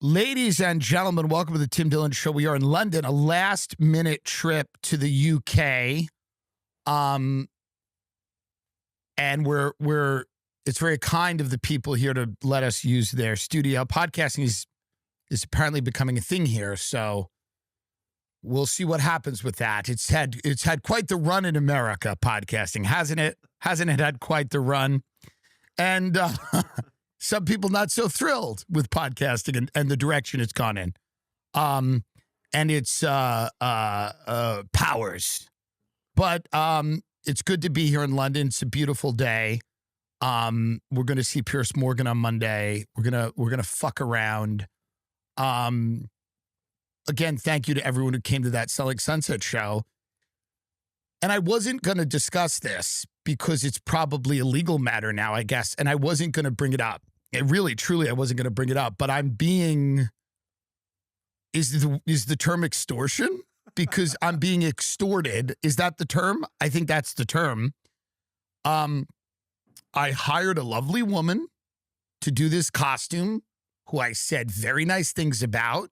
Ladies and gentlemen, welcome to the Tim Dillon Show. We are in London, a last-minute trip to the UK, and we're it's very kind of the people here to let us use their studio. Podcasting is apparently becoming a thing here, so we'll see what happens with that. It's had quite the run in America, podcasting, hasn't it? Hasn't it had quite the run? And some people not so thrilled with podcasting and the direction it's gone in. And its powers. But it's good to be here in London. It's a beautiful day. We're going to see Piers Morgan on Monday. We're gonna fuck around. Again, thank you to everyone who came to that Selling Sunset show. And I wasn't going to discuss this because it's probably a legal matter now, I guess. And I wasn't going to bring it up. Really, truly, I wasn't going to bring it up. But I'm being, is the term extortion? Because I'm being extorted. Is that the term? I think that's the term. I hired a lovely woman to do this costume who I said very nice things about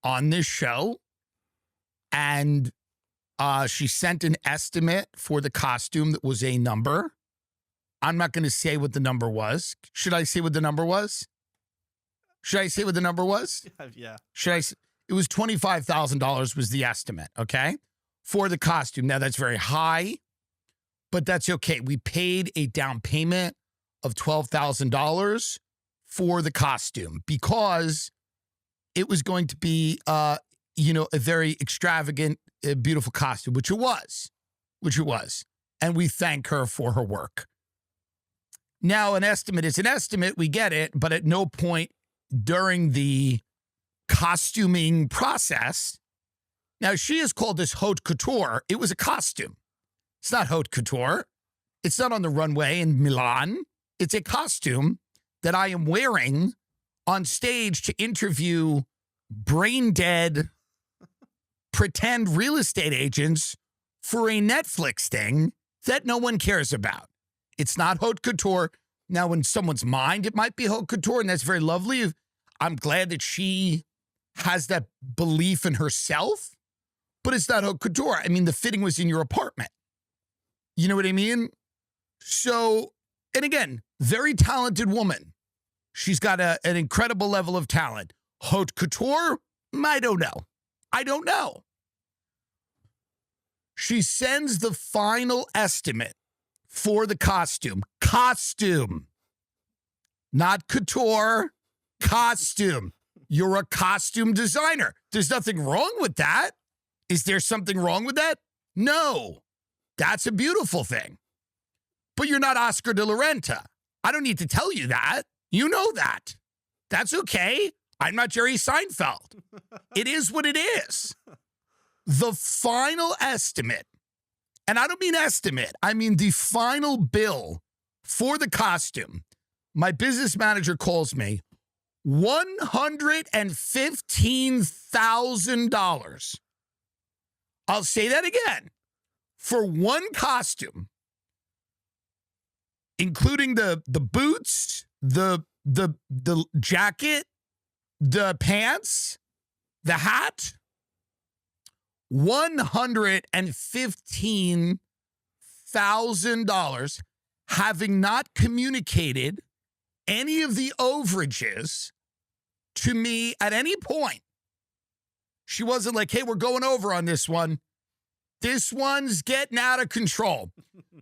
on this show. And she sent an estimate for the costume that was a number. I'm not going to say what the number was. Should I say what the number was? Yeah. Should I? It was $25,000 was the estimate, okay, for the costume. Now, that's very high, but that's okay. We paid a down payment of $12,000 for the costume because it was going to be, a very extravagant, beautiful costume, which it was. And we thank her for her work. Now, an estimate is an estimate. We get it. But at no point during the costuming process, now she has called this haute couture. It was a costume. It's not haute couture. It's not on the runway in Milan. It's a costume that I am wearing on stage to interview brain dead pretend real estate agents for a Netflix thing that no one cares about. It's not haute couture. Now, in someone's mind, it might be haute couture, and that's very lovely. I'm glad that she has that belief in herself, but it's not haute couture. I mean, the fitting was in your apartment. You know what I mean? So, and again, very talented woman. She's got an incredible level of talent. Haute couture? I don't know. She sends the final estimate for the costume. Costume. Not couture. Costume. You're a costume designer. There's nothing wrong with that. Is there something wrong with that? No. That's a beautiful thing. But you're not Oscar de la Renta. I don't need to tell you that. You know that. That's okay. I'm not Jerry Seinfeld. It is what it is. The final estimate, and I don't mean estimate, I mean the final bill for the costume, my business manager calls me, $115,000. I'll say that again. For one costume, including the boots, the jacket, the pants, the hat, $115,000, having not communicated any of the overages to me at any point. She wasn't like, hey, we're going over on this one. This one's getting out of control.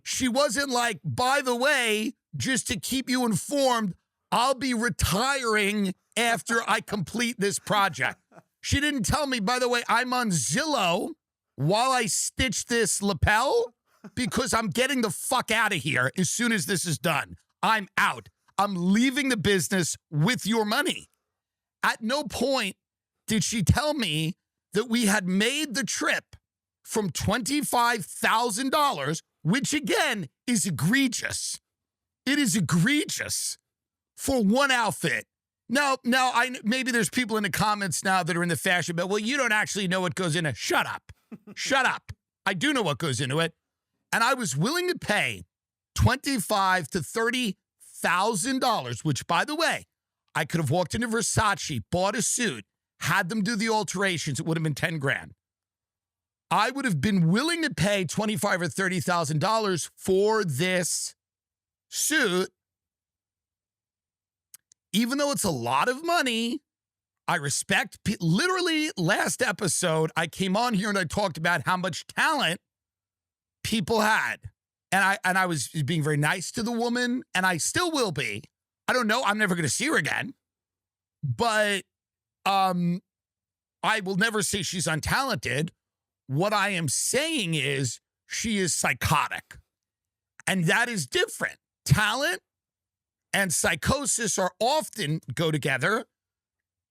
She wasn't like, by the way, just to keep you informed, I'll be retiring after I complete this project. She didn't tell me, by the way, I'm on Zillow while I stitch this lapel because I'm getting the fuck out of here as soon as this is done. I'm out. I'm leaving the business with your money. At no point did she tell me that we had made the trip from $25,000, which again is egregious. It is egregious for one outfit. Now, maybe there's people in the comments now that are in the fashion belt. Well, you don't actually know what goes into it. Shut up. Shut up. I do know what goes into it. And I was willing to pay $25,000 to $30,000, which, by the way, I could have walked into Versace, bought a suit, had them do the alterations. It would have been 10 grand. I would have been willing to pay $25,000 or $30,000 for this suit. Even though it's a lot of money, I respect, literally last episode, I came on here and I talked about how much talent people had. And I was being very nice to the woman, and I still will be. I don't know. I'm never going to see her again. But I will never say she's untalented. What I am saying is she is psychotic. And that is different. Talent and psychosis are often go together.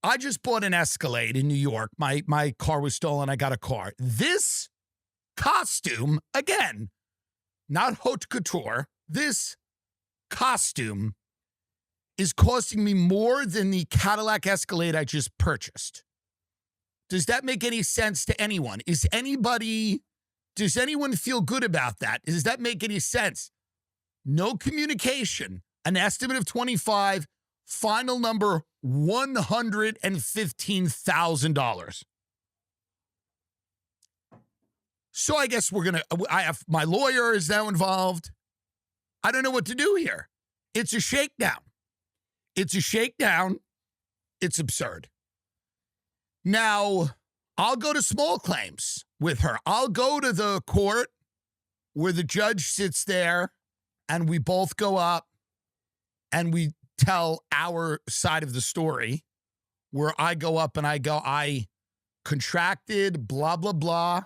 I just bought an Escalade in New York. My car was stolen. I got a car. This costume, again, not haute couture, this costume is costing me more than the Cadillac Escalade I just purchased. Does that make any sense to anyone? Does anyone feel good about that? Does that make any sense? No communication. An estimate of 25, final number $115,000. So I guess I have my lawyer is now involved. I don't know what to do here. It's a shakedown. It's a shakedown. It's absurd. Now, I'll go to small claims with her. I'll go to the court where the judge sits there and we both go up and we tell our side of the story, where I go up and I contracted, blah, blah, blah.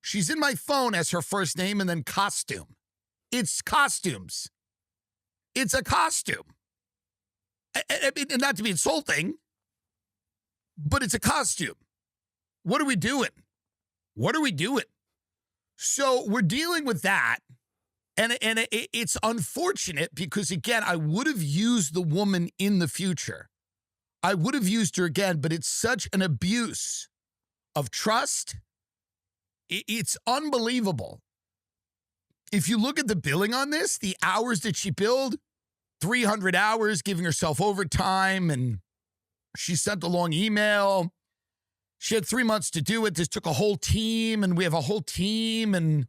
She's in my phone as her first name and then costume. It's costumes. It's a costume. I mean, not to be insulting, but it's a costume. What are we doing? What are we doing? So we're dealing with that. And it's unfortunate because, again, I would have used the woman in the future. I would have used her again, but it's such an abuse of trust. It's unbelievable. If you look at the billing on this, the hours that she billed, 300 hours, giving herself overtime, and she sent a long email. She had 3 months to do it. This took a whole team, and we have a whole team, and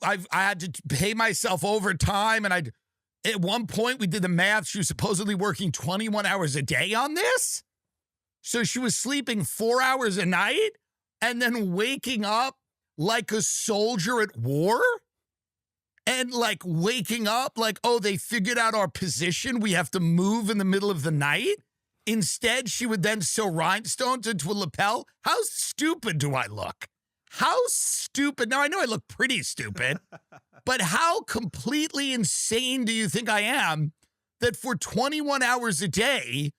I had to pay myself overtime, and at one point we did the math. She was supposedly working 21 hours a day on this. So she was sleeping 4 hours a night and then waking up like a soldier at war, and like waking up like, oh, they figured out our position. We have to move in the middle of the night. Instead, she would then sew rhinestones into a lapel. How stupid do I look? How stupid. Now, I know I look pretty stupid, but how completely insane do you think I am that for 21 hours a day,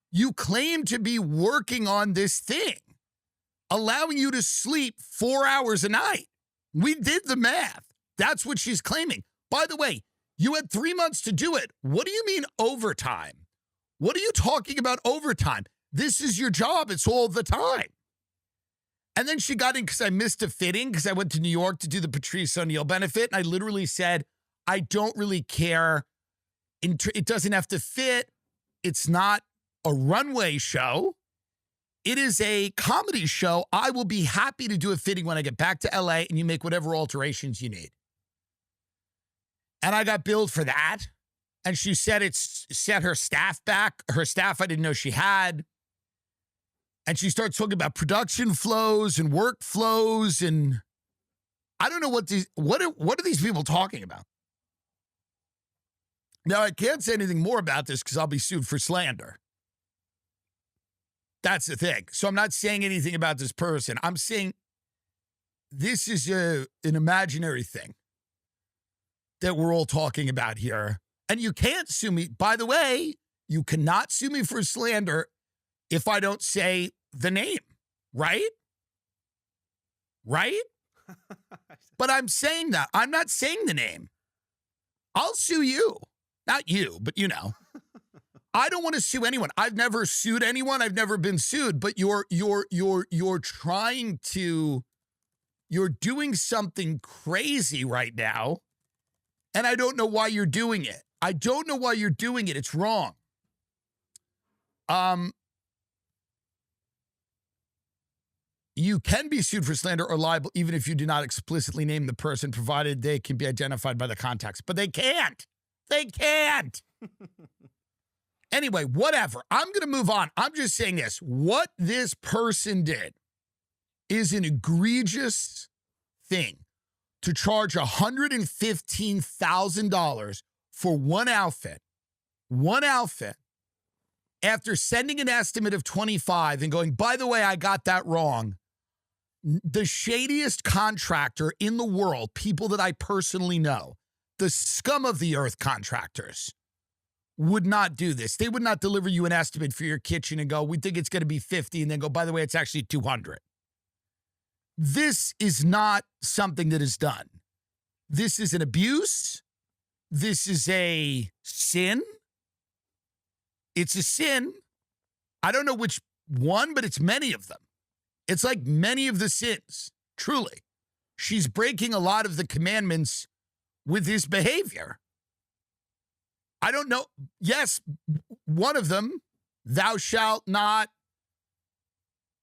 you claim to be working on this thing, allowing you to sleep 4 hours a night? We did the math. That's what she's claiming. By the way, you had 3 months to do it. What do you mean overtime? What are you talking about overtime? This is your job. It's all the time. And then she got in because I missed a fitting because I went to New York to do the Patrice O'Neal benefit. And I literally said, I don't really care. It doesn't have to fit. It's not a runway show. It is a comedy show. I will be happy to do a fitting when I get back to LA and you make whatever alterations you need. And I got billed for that. And she said it's set her staff back. Her staff I didn't know she had. And she starts talking about production flows and workflows, and I don't know what are these people talking about? Now, I can't say anything more about this because I'll be sued for slander. That's the thing. So I'm not saying anything about this person. I'm saying this is an imaginary thing that we're all talking about here. And you can't sue me. By the way, you cannot sue me for slander if I don't say the name, right? Right? But I'm saying that. I'm not saying the name. I'll sue you. Not you, but you know. I don't want to sue anyone. I've never sued anyone. I've never been sued, but you're doing something crazy right now, and I don't know why you're doing it. I don't know why you're doing it. It's wrong. You can be sued for slander or libel even if you do not explicitly name the person, provided they can be identified by the context. But they can't. They can't. Anyway, whatever. I'm going to move on. I'm just saying this. What this person did is an egregious thing to charge $115,000 for one outfit, after sending an estimate of 25 and going, by the way, I got that wrong. The shadiest contractor in the world, people that I personally know, the scum of the earth contractors, would not do this. They would not deliver you an estimate for your kitchen and go, we think it's going to be 50, and then go, by the way, it's actually 200. This is not something that is done. This is an abuse. This is a sin. It's a sin. I don't know which one, but it's many of them. It's like many of the sins, truly. She's breaking a lot of the commandments with this behavior. I don't know. Yes, one of them, thou shalt not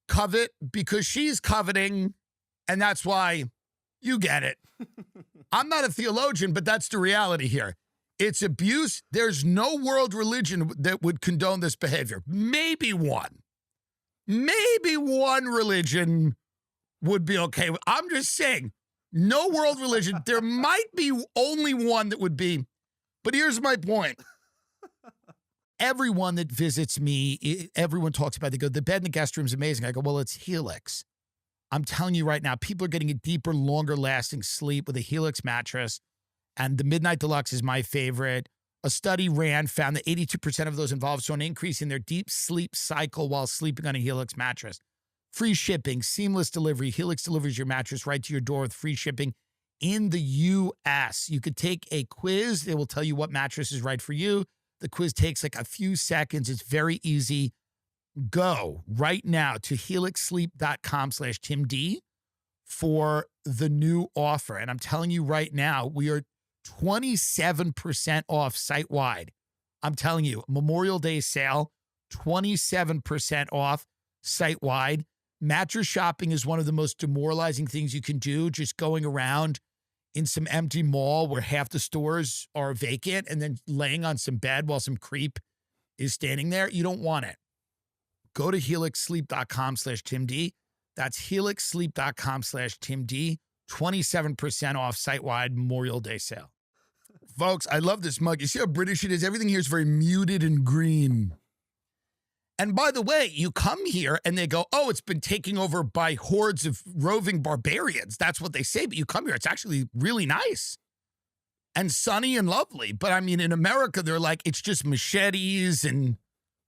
covet, because she's coveting, and that's why you get it. I'm not a theologian, but that's the reality here. It's abuse. There's no world religion that would condone this behavior. Maybe one. Maybe one religion would be okay. I'm just saying, no world religion. There might be only one that would be. But here's my point. Everyone that visits me, everyone talks about it. They go, the bed in the guest room is amazing. I go, well, it's Helix. I'm telling you right now, people are getting a deeper, longer lasting sleep with a Helix mattress. And the Midnight Deluxe is my favorite. A study found that 82% of those involved saw an increase in their deep sleep cycle while sleeping on a Helix mattress. Free shipping, seamless delivery. Helix delivers your mattress right to your door with free shipping in the U.S. You could take a quiz. They will tell you what mattress is right for you. The quiz takes like a few seconds. It's very easy. Go right now to helixsleep.com/TimD for the new offer. And I'm telling you right now, we are 27% off site-wide. I'm telling you, Memorial Day sale, 27% off site-wide. Mattress shopping is one of the most demoralizing things you can do, just going around in some empty mall where half the stores are vacant and then laying on some bed while some creep is standing there. You don't want it. Go to helixsleep.com/TimD. That's helixsleep.com/TimD. 27% off site-wide Memorial Day sale. Folks, I love this mug. You see how British it is? Everything here is very muted and green. And by the way, you come here and they go, oh, it's been taken over by hordes of roving barbarians. That's what they say. But you come here, it's actually really nice and sunny and lovely. But I mean, in America, they're like, it's just machetes and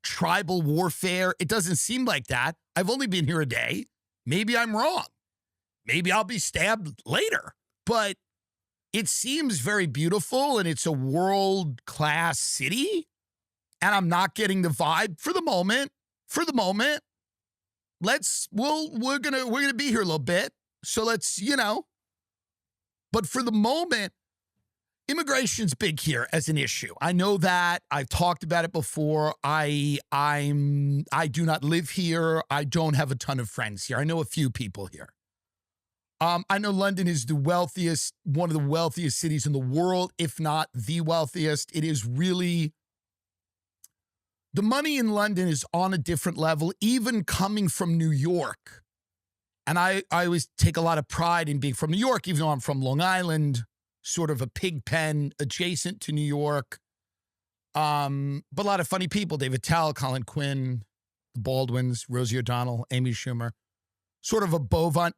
tribal warfare. It doesn't seem like that. I've only been here a day. Maybe I'm wrong. Maybe I'll be stabbed later. But it seems very beautiful and it's a world-class city. And I'm not getting the vibe for the moment. For the moment, we're gonna be here a little bit. So let's, But for the moment, immigration's big here as an issue. I know that. I've talked about it before. I do not live here. I don't have a ton of friends here. I know a few people here. I know London is one of the wealthiest cities in the world, if not the wealthiest. It is really. The money in London is on a different level, even coming from New York. And I always take a lot of pride in being from New York, even though I'm from Long Island, sort of a pig pen adjacent to New York. But a lot of funny people, David Tell, Colin Quinn, the Baldwins, Rosie O'Donnell, Amy Schumer. Sort of a bovine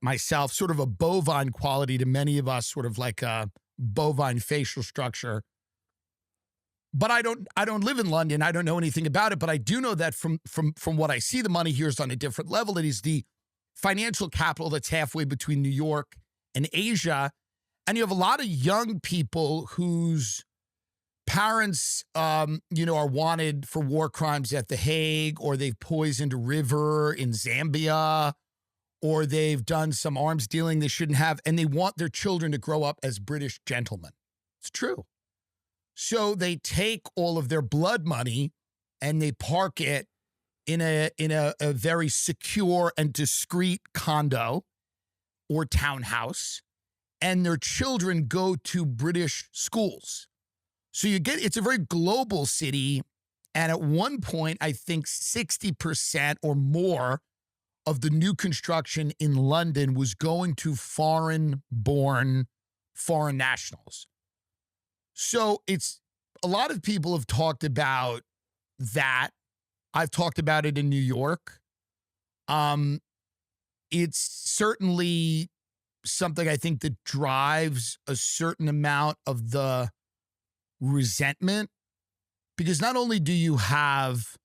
quality to many of us, sort of like a bovine facial structure. But I don't live in London. I don't know anything about it, but I do know that from what I see, the money here is on a different level. It is the financial capital that's halfway between New York and Asia. And you have a lot of young people whose parents, are wanted for war crimes at The Hague, or they've poisoned a river in Zambia, or they've done some arms dealing they shouldn't have, and they want their children to grow up as British gentlemen. It's true. So they take all of their blood money and they park it in a very secure and discreet condo or townhouse, and their children go to British schools. So it's a very global city. And at one point, I think 60% or more of the new construction in London was going to foreign-born foreign nationals. So a lot of people have talked about that. I've talked about it in New York. It's certainly something I think that drives a certain amount of the resentment, because not only do you have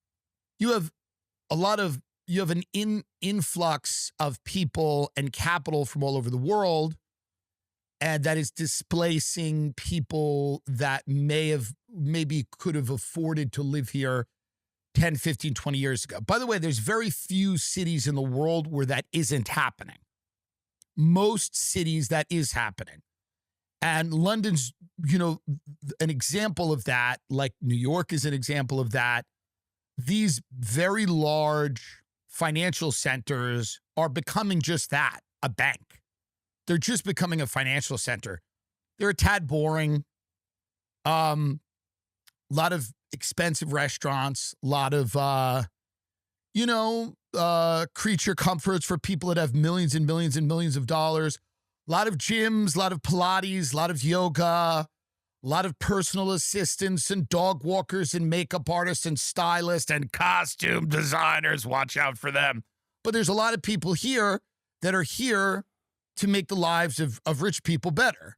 an influx of people and capital from all over the world, and that is displacing people that maybe could have afforded to live here 10, 15, 20 years ago. By the way, there's very few cities in the world where that isn't happening. Most cities that is happening. And London's, an example of that, like New York is an example of that. These very large financial centers are becoming just that, a bank. They're just becoming a financial center. They're a tad boring. Lot of expensive restaurants, a lot of, creature comforts for people that have millions and millions and millions of dollars. A lot of gyms, a lot of Pilates, a lot of yoga, a lot of personal assistants and dog walkers and makeup artists and stylists and costume designers. Watch out for them. But there's a lot of people here that are here to make the lives of rich people better.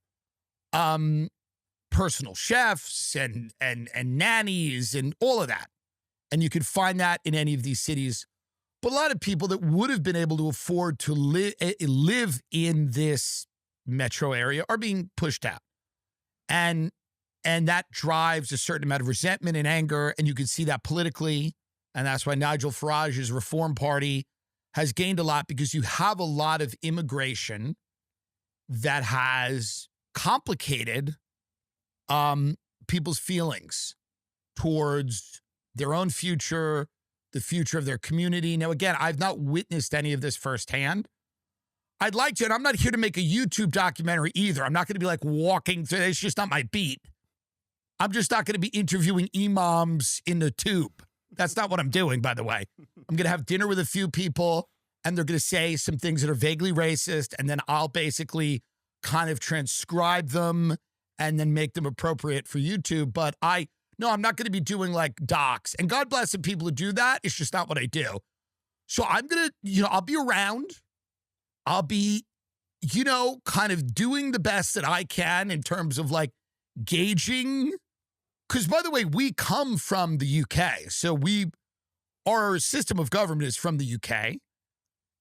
Personal chefs and nannies and all of that. And you can find that in any of these cities. But a lot of people that would have been able to afford to live in this metro area are being pushed out. And that drives a certain amount of resentment and anger, and you can see that politically. And that's why Nigel Farage's Reform Party has gained a lot, because you have a lot of immigration that has complicated people's feelings towards their own future, the future of their community. Now, again, I've not witnessed any of this firsthand. I'd like to, and I'm not here to make a YouTube documentary either. I'm not going to be like walking through, it's just not my beat. I'm just not going to be interviewing imams in the tube. That's not what I'm doing, by the way. I'm going to have dinner with a few people, and they're going to say some things that are vaguely racist, and then I'll basically kind of transcribe them and then make them appropriate for YouTube. But I'm not going to be doing like docs. And God bless the people who do that. It's just not what I do. So I'm going to, I'll be around. I'll be, kind of doing the best that I can in terms of like gauging. Because, by the way, we come from the UK. So our system of government is from the UK.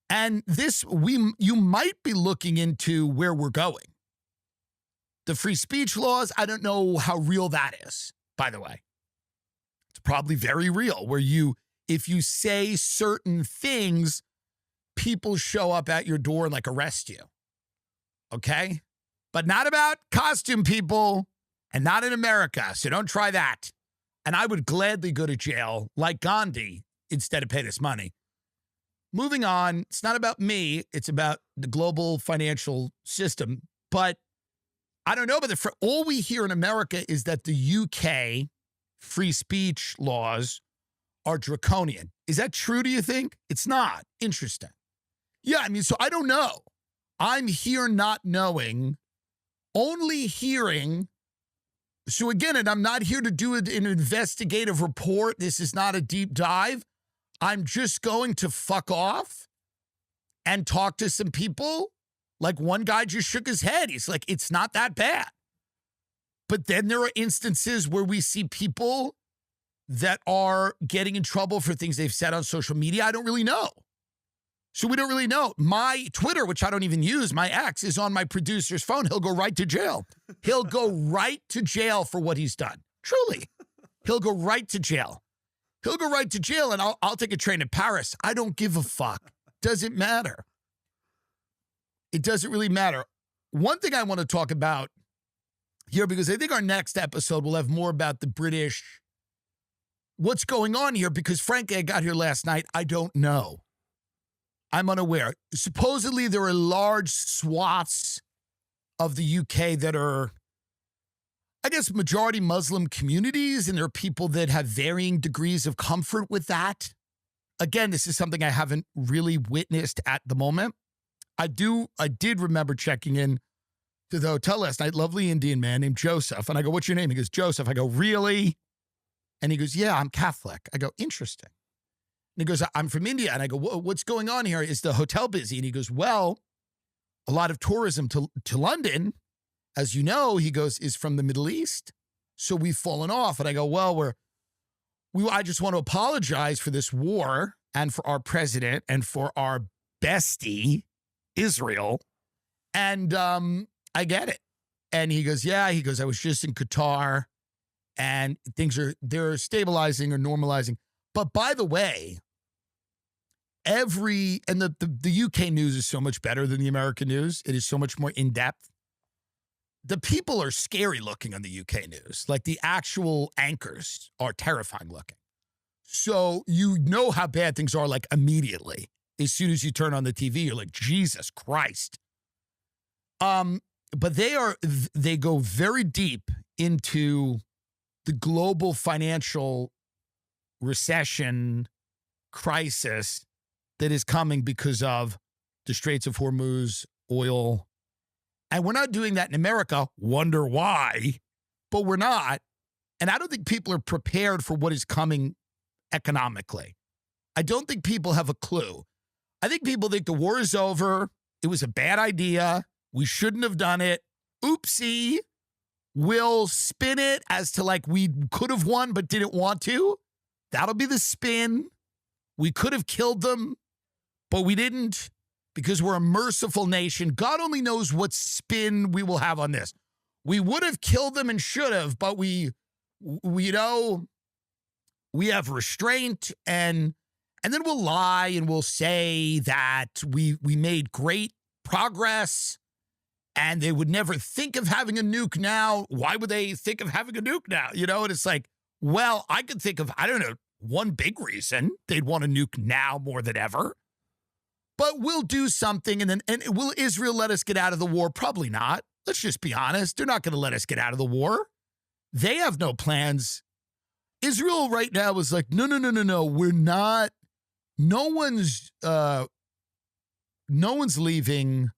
And you might be looking into where we're going. The free speech laws, I don't know how real that is, by the way. It's probably very real, where if you say certain things, people show up at your door and like arrest you. Okay? But not about costume people, and not in America. So don't try that. And I would gladly go to jail like Gandhi instead of pay this money. Moving on, it's not about me. It's about the global financial system. But I don't know, but all we hear in America is that the UK free speech laws are draconian. Is that true, do you think? It's not. Interesting. Yeah, so I don't know. I'm here not knowing, only hearing. So again, and I'm not here to do an investigative report. This is not a deep dive. I'm just going to fuck off and talk to some people. Like one guy just shook his head. He's like, it's not that bad. But then there are instances where we see people that are getting in trouble for things they've said on social media. I don't really know. So we don't really know. My Twitter, which I don't even use, my ex, is on my producer's phone. He'll go right to jail. He'll go right to jail for what he's done. Truly. He'll go right to jail. He'll go right to jail, and I'll take a train to Paris. I don't give a fuck. Doesn't matter. It doesn't really matter. One thing I want to talk about here because I think our next episode will have more about the British, what's going on here, because frankly, I got here last night. I don't know. I'm unaware. Supposedly, there are large swaths of the UK that are, I guess, majority Muslim communities, and there are people that have varying degrees of comfort with that. Again, this is something I haven't really witnessed at the moment. I did remember checking in to the hotel last night, lovely Indian man named Joseph. And I go, what's your name? He goes, Joseph. I go, really? And he goes, yeah, I'm Catholic. I go, interesting. And he goes, I'm from India. And I go, what's going on here? Is the hotel busy? And he goes, well, a lot of tourism to London, as you know, he goes, is from the Middle East. So we've fallen off. And I go, well, I just want to apologize for this war and for our president and for our bestie, Israel. And I get it. And he goes, yeah, he goes, I was just in Qatar and they're stabilizing or normalizing. But by the way, the UK news is so much better than the American news. It is so much more in-depth. The people are scary looking on the UK news. Like the actual anchors are terrifying looking. So you know how bad things are like immediately. As soon as you turn on the TV, you're like, Jesus Christ. But they go very deep into the global financial recession crisis that is coming because of the Straits of Hormuz, oil. And we're not doing that in America. Wonder why, but we're not. And I don't think people are prepared for what is coming economically. I don't think people have a clue. I think people think the war is over. It was a bad idea. We shouldn't have done it. Oopsie. We'll spin it as to like we could have won but didn't want to. That'll be the spin. We could have killed them, but we didn't because we're a merciful nation. God only knows what spin we will have on this. We would have killed them and should have, but we have restraint and then we'll lie and we'll say that we made great progress and they would never think of having a nuke now. Why would they think of having a nuke now? You know, and it's like, well, I could think of, I don't know, one big reason they'd want a nuke now more than ever. But we'll do something and will Israel let us get out of the war? Probably not. Let's just be honest. They're not going to let us get out of the war. They have no plans. Israel right now is like, no, we're not. No one's leaving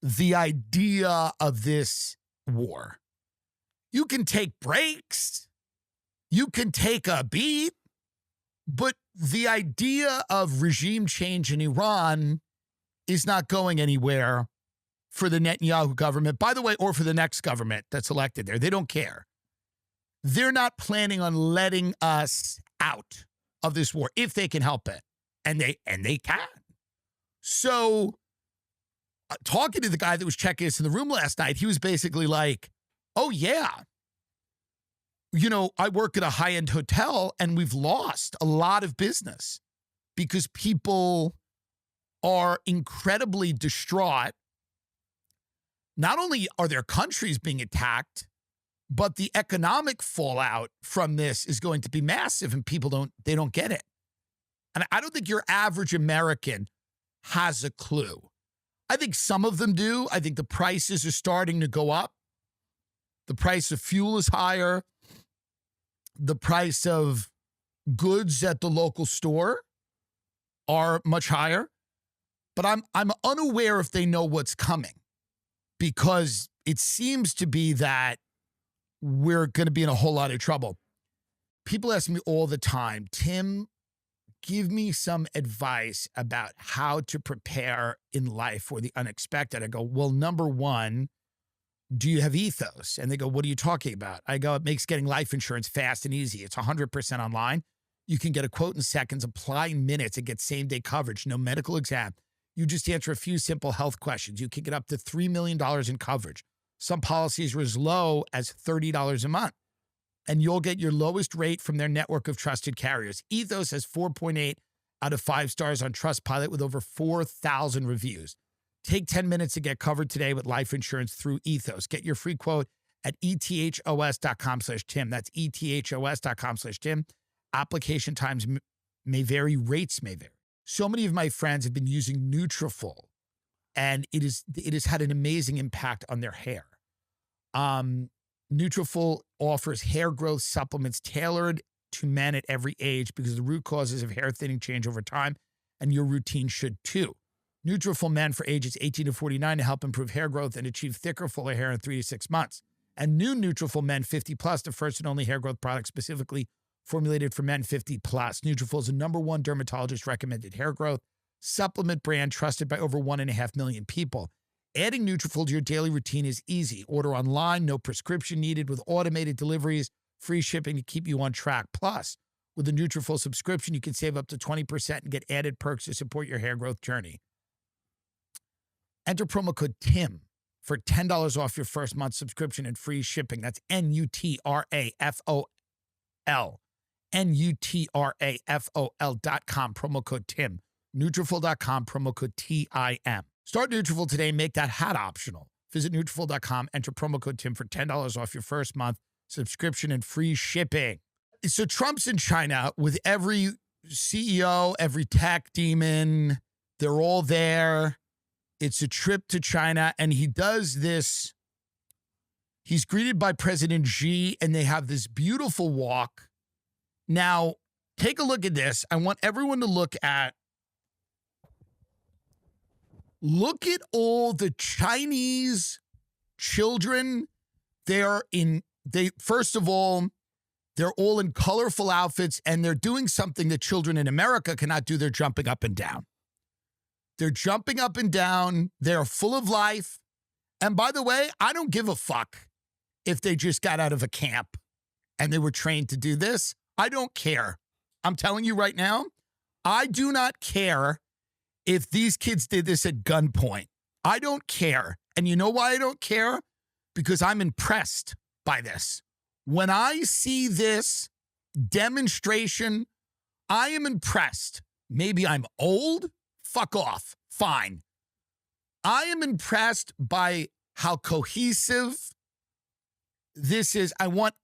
the idea of this war. You can take breaks. You can take a beat. But the idea of regime change in Iran is not going anywhere for the Netanyahu government, by the way, or for the next government that's elected there. They don't care. They're not planning on letting us out of this war if they can help it. And they can. So talking to the guy that was checking us in the room last night, he was basically like, oh, yeah. You know, I work at a high-end hotel and we've lost a lot of business because people are incredibly distraught. Not only are their countries being attacked, but the economic fallout from this is going to be massive and people don't get it. And I don't think your average American has a clue. I think some of them do. I think the prices are starting to go up. The price of fuel is higher. The price of goods at the local store are much higher. But I'm unaware if they know what's coming because it seems to be that we're going to be in a whole lot of trouble. People ask me all the time, Tim, give me some advice about how to prepare in life for the unexpected. I go, well, number one, do you have Ethos? And they go, what are you talking about? I go, it makes getting life insurance fast and easy. It's 100% online. You can get a quote in seconds, apply in minutes, and get same-day coverage, no medical exam. You just answer a few simple health questions. You can get up to $3 million in coverage. Some policies are as low as $30 a month. And you'll get your lowest rate from their network of trusted carriers. Ethos has 4.8 out of 5 stars on Trustpilot with over 4,000 reviews. Take 10 minutes to get covered today with life insurance through Ethos. Get your free quote at ethos.com/Tim. That's ethos.com/Tim. Application times may vary, rates may vary. So many of my friends have been using Nutrafol, and it has had an amazing impact on their hair. Nutrafol offers hair growth supplements tailored to men at every age because the root causes of hair thinning change over time, and your routine should too. Nutrafol Men for ages 18 to 49 to help improve hair growth and achieve thicker, fuller hair in 3 to 6 months. And new Nutrafol Men 50 Plus, the first and only hair growth product specifically formulated for men 50 plus. Nutrafol is the #1 dermatologist recommended hair growth supplement brand trusted by over 1.5 million people. Adding Nutrafol to your daily routine is easy. Order online, no prescription needed, with automated deliveries, free shipping to keep you on track. Plus, with a Nutrafol subscription, you can save up to 20% and get added perks to support your hair growth journey. Enter promo code TIM for $10 off your first month subscription and free shipping. That's Nutrafol. Nutrafol.com, promo code TIM. Nutrafol.com, promo code TIM. Start Nutrafol today and make that hat optional. Visit Nutrafol.com, enter promo code TIM for $10 off your first month subscription and free shipping. So Trump's in China with every CEO, every tech demon. They're all there. It's a trip to China, and he does this. He's greeted by President Xi, and they have this beautiful walk. Now, take a look at this. I want everyone to look at all the Chinese children. First of all, they're all in colorful outfits, and they're doing something that children in America cannot do. They're jumping up and down. They're jumping up and down. They're full of life. And by the way, I don't give a fuck if they just got out of a camp and they were trained to do this. I don't care. I'm telling you right now, I do not care if these kids did this at gunpoint. I don't care. And you know why I don't care? Because I'm impressed by this. When I see this demonstration, I am impressed. Maybe I'm old. Fuck off. Fine. I am impressed by how cohesive this is. I want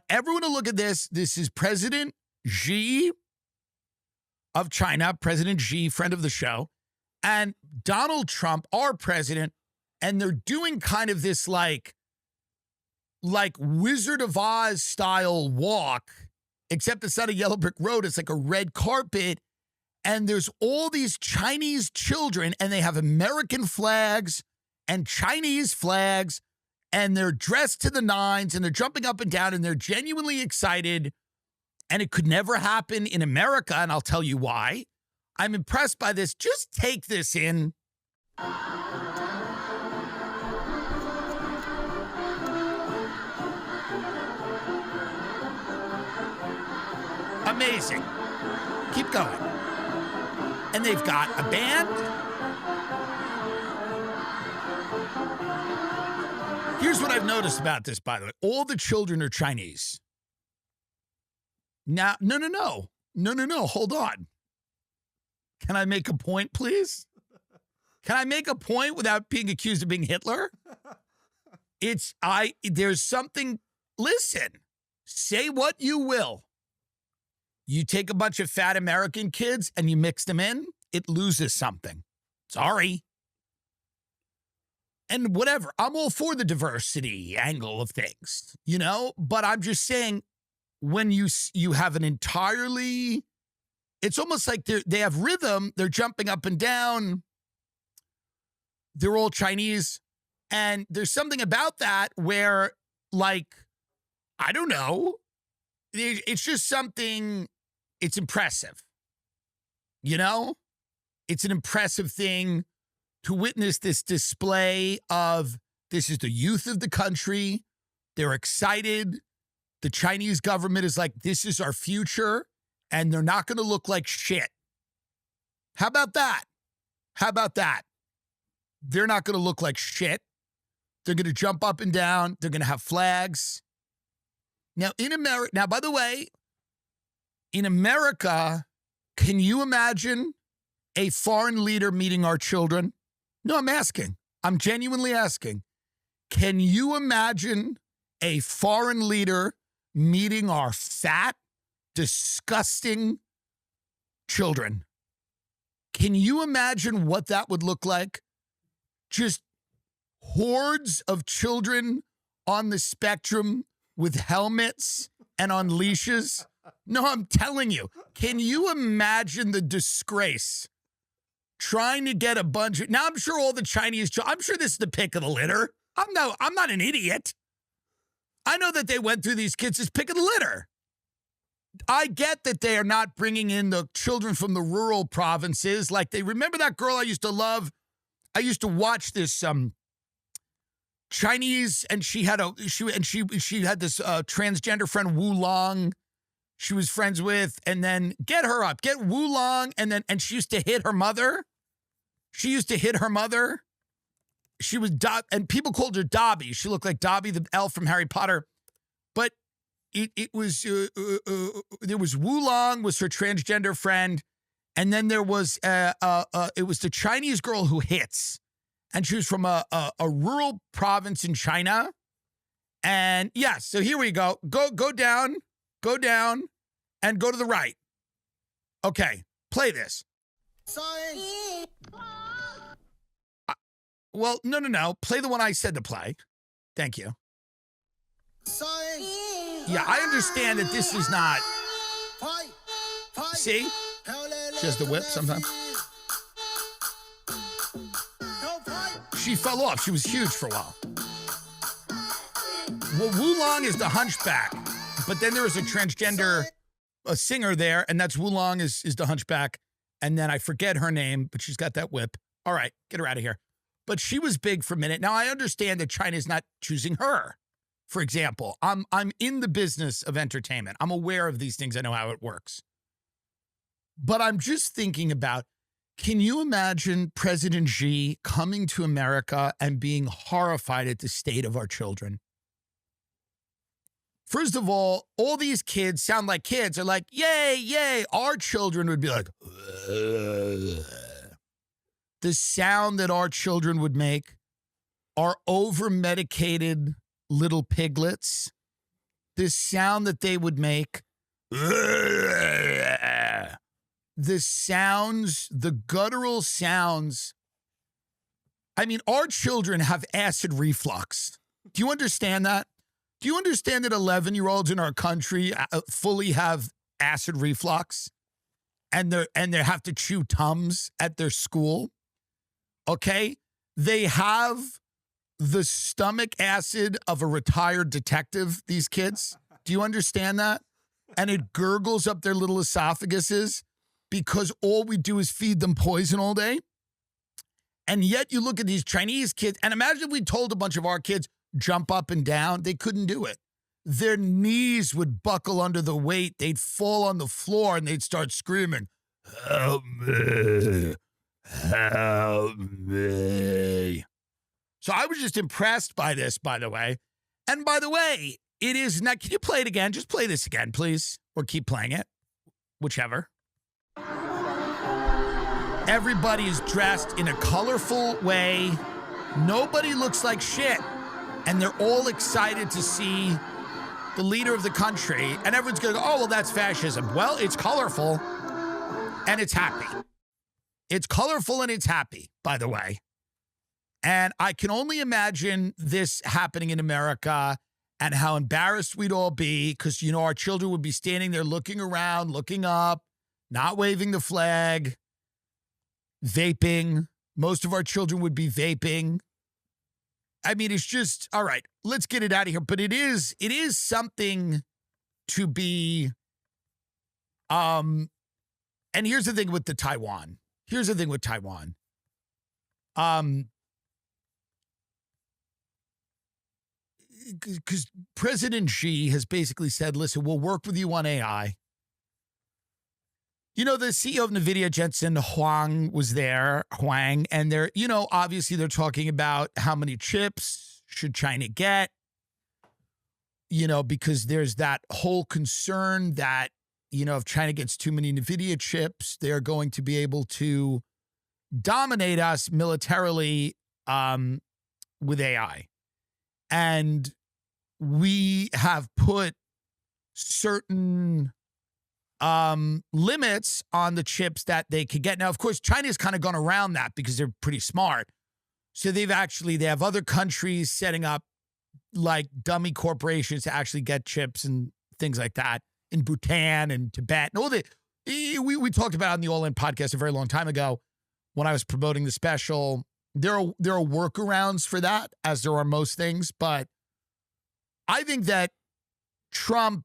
everyone to look at this. This is President Xi of China, President Xi, friend of the show, and Donald Trump, our president, and they're doing kind of this like Wizard of Oz style walk, except it's not a yellow brick road. It's like a red carpet. And there's all these Chinese children, and they have American flags and Chinese flags, and they're dressed to the nines, and they're jumping up and down, and they're genuinely excited. And it could never happen in America, and I'll tell you why. I'm impressed by this. Just take this in. Amazing. Keep going. And they've got a band. Here's what I've noticed about this, by the way. All the children are Chinese. Now, no. Hold on. Can I make a point, please? Can I make a point without being accused of being Hitler? There's something, listen, say what you will. You take a bunch of fat American kids and you mix them in, it loses something. Sorry. And whatever, I'm all for the diversity angle of things, but I'm just saying when you have an entirely, it's almost like they have rhythm, they're jumping up and down, they're all Chinese, and there's something about that where, I don't know, it's just something. It's impressive. It's an impressive thing to witness this display of, this is the youth of the country. They're excited. The Chinese government is like, this is our future, and they're not going to look like shit. How about that? They're not going to look like shit. They're going to jump up and down. They're going to have flags. Now, by the way, in America, can you imagine a foreign leader meeting our children? No, I'm asking. I'm genuinely asking. Can you imagine a foreign leader meeting our fat, disgusting children. Can you imagine what that would look like? Just hordes of children on the spectrum with helmets and on leashes. No, I'm telling you, can you imagine the disgrace? Trying to get a bunch of, now I'm sure all the Chinese, I'm sure this is the pick of the litter. I'm not an idiot. I know that they went through these kids as pick of the litter. I get that they are not bringing in the children from the rural provinces. Like they remember that girl I used to love. I used to watch this Chinese, and she had this transgender friend Wu Long. She was friends with, and then get Wu Long, and she used to hit her mother. She was and people called her Dobby. She looked like Dobby the elf from Harry Potter. But it was there was Wu Long was her transgender friend, and then there was it was the Chinese girl who hits, and she was from a rural province in China. And yeah, so here we go. Go down, and go to the right. Okay, play this. Sorry. Well, no. Play the one I said to play. Thank you. Sorry. Yeah, I understand that this is not. See? She has the whip sometimes. She fell off. She was huge for a while. Well, Wu Long is the hunchback, but then there is a transgender singer there, and that's Wu Long is the hunchback. And then I forget her name, but she's got that whip. All right, get her out of here. But she was big for a minute. Now, I understand that China's not choosing her, for example. I'm in the business of entertainment. I'm aware of these things. I know how it works. But I'm just thinking about, can you imagine President Xi coming to America and being horrified at the state of our children? First of all these kids sound like kids. They're like, yay, yay. Our children would be like, ugh. The sound that our children would make are over-medicated little piglets. The sound that they would make, the sounds, the guttural sounds. I mean, our children have acid reflux. Do you understand that? Do you understand that 11-year-olds in our country fully have acid reflux and they have to chew Tums at their school? Okay? They have the stomach acid of a retired detective, these kids. Do you understand that? And it gurgles up their little esophaguses because all we do is feed them poison all day. And yet you look at these Chinese kids, and imagine if we told a bunch of our kids, jump up and down. They couldn't do it. Their knees would buckle under the weight. They'd fall on the floor and they'd start screaming, help me, help me. So I was just impressed by this, by the way. And by the way, it is not, can you play it again? Just play this again, please. Or keep playing it, whichever. Everybody is dressed in a colorful way. Nobody looks like shit. And they're all excited to see the leader of the country. And everyone's going to go, oh, well, that's fascism. Well, it's colorful and it's happy. It's colorful and it's happy, by the way. And I can only imagine this happening in America and how embarrassed we'd all be because, you know, our children would be standing there looking around, looking up, not waving the flag, vaping. Most of our children would be vaping. I mean, it's just, all right, let's get it out of here. But it is something to be, and here's the thing with the Taiwan. Here's the thing with Taiwan. Because President Xi has basically said, listen, we'll work with you on AI. You know, the CEO of NVIDIA, Jensen Huang, was there, and they're, you know, obviously they're talking about how many chips should China get, you know, because there's that whole concern that, you know, if China gets too many NVIDIA chips, they're going to be able to dominate us militarily with AI. And we have put certain limits on the chips that they could get. Now, of course, China's kind of gone around that because they're pretty smart. So they have other countries setting up like dummy corporations to actually get chips and things like that in Bhutan and Tibet. And all the, we talked about it on the All In podcast a very long time ago when I was promoting the special. There are workarounds for that, as there are most things. But I think that Trump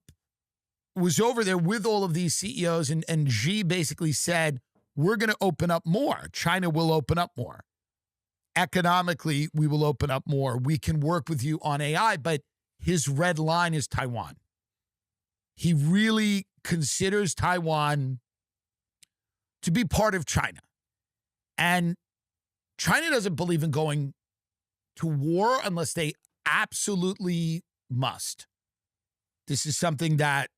was over there with all of these CEOs, and Xi basically said, we're going to open up more. China will open up more. Economically, we will open up more. We can work with you on AI, but his red line is Taiwan. He really considers Taiwan to be part of China. And China doesn't believe in going to war unless they absolutely must. This is something that,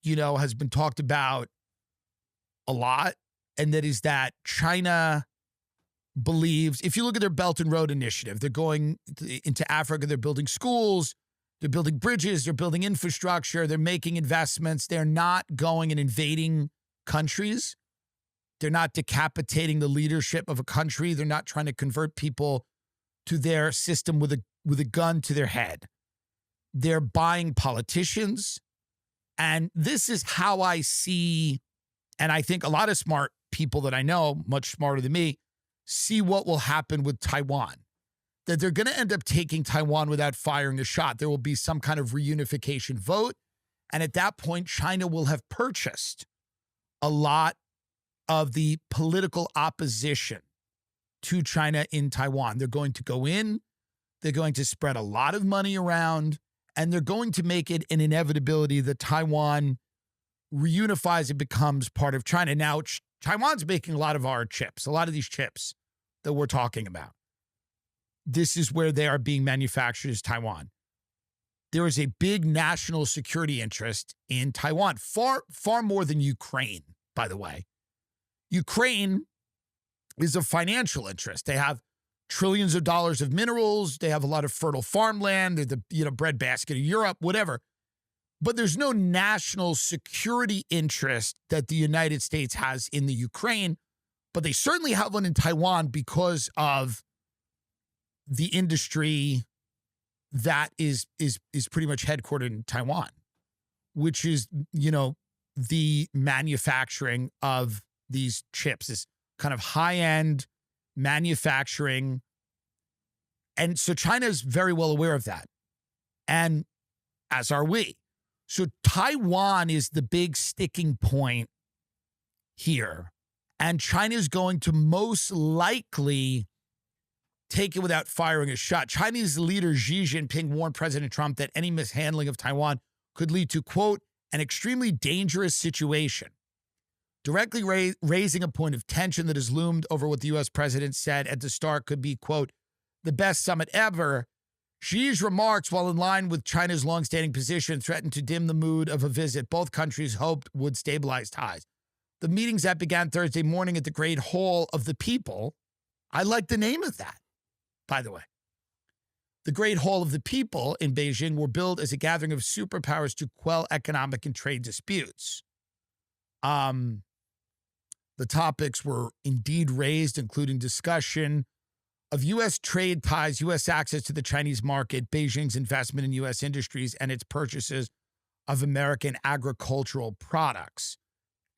has been talked about a lot, and that is that China believes, if you look at their Belt and Road Initiative, they're going into Africa, they're building schools, they're building bridges, they're building infrastructure, they're making investments. They're not going and invading countries. They're not decapitating the leadership of a country. They're not trying to convert people to their system with a gun to their head. They're buying politicians. And this is how I see, and I think a lot of smart people that I know, much smarter than me, see what will happen with Taiwan. That they're going to end up taking Taiwan without firing a shot. There will be some kind of reunification vote. And at that point, China will have purchased a lot of the political opposition to China in Taiwan. They're going to go in, they're going to spread a lot of money around, and they're going to make it an inevitability that Taiwan reunifies and becomes part of China. Now, Taiwan's making a lot of our chips, a lot of these chips that we're talking about. This is where they are being manufactured, is Taiwan. There is a big national security interest in Taiwan, far, far more than Ukraine, by the way. Ukraine is a financial interest. They have trillions of dollars of minerals. They have a lot of fertile farmland. They're the breadbasket of Europe, whatever. But there's no national security interest that the United States has in the Ukraine. But they certainly have one in Taiwan because of the industry that is pretty much headquartered in Taiwan, which is, the manufacturing of these chips, this kind of high-end manufacturing. And so China is very well aware of that. And as are we. So Taiwan is the big sticking point here. And China is going to most likely take it without firing a shot. Chinese leader Xi Jinping warned President Trump that any mishandling of Taiwan could lead to, quote, an extremely dangerous situation, directly raising a point of tension that has loomed over what the U.S. president said at the start could be, quote, the best summit ever. Xi's remarks, while in line with China's longstanding position, threatened to dim the mood of a visit both countries hoped would stabilize ties. The meetings that began Thursday morning at the Great Hall of the People, I like the name of that, by the way. The Great Hall of the People in Beijing were billed as a gathering of superpowers to quell economic and trade disputes. The topics were indeed raised, including discussion of U.S. trade ties, U.S. access to the Chinese market, Beijing's investment in U.S. industries, and its purchases of American agricultural products.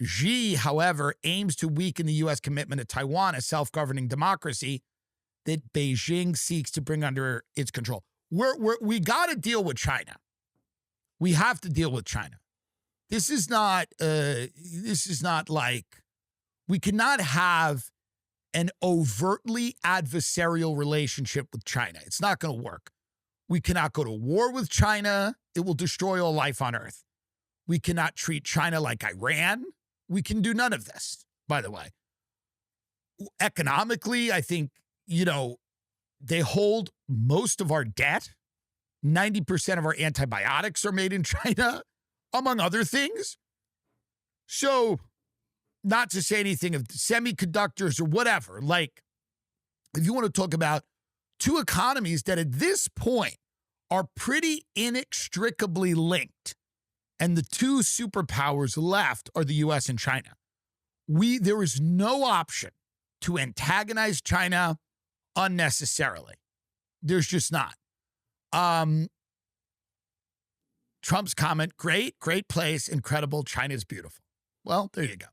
Xi, however, aims to weaken the U.S. commitment to Taiwan, a self-governing democracy that Beijing seeks to bring under its control. We got to deal with China. We have to deal with China. This is not like, we cannot have an overtly adversarial relationship with China. It's not going to work. We cannot go to war with China. It will destroy all life on Earth. We cannot treat China like Iran. We can do none of this, by the way. Economically, I think, they hold most of our debt. 90% of our antibiotics are made in China, among other things. So, not to say anything of semiconductors or whatever, like, if you want to talk about two economies that at this point are pretty inextricably linked. And the two superpowers left are the US and China. There is no option to antagonize China unnecessarily. There's just not. Trump's comment, great place, incredible, China's beautiful. Well, there you go.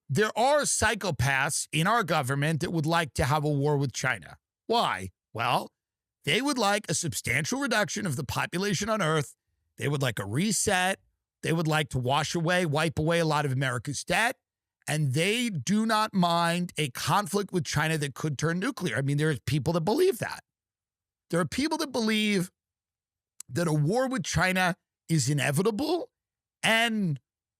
There are psychopaths in our government that would like to have a war with China. Why? Well, they would like a substantial reduction of the population on Earth. They would like a reset. They would like to wipe away a lot of America's debt. And they do not mind a conflict with China that could turn nuclear. I mean, there's people that believe that. There are people that believe that a war with China is inevitable, and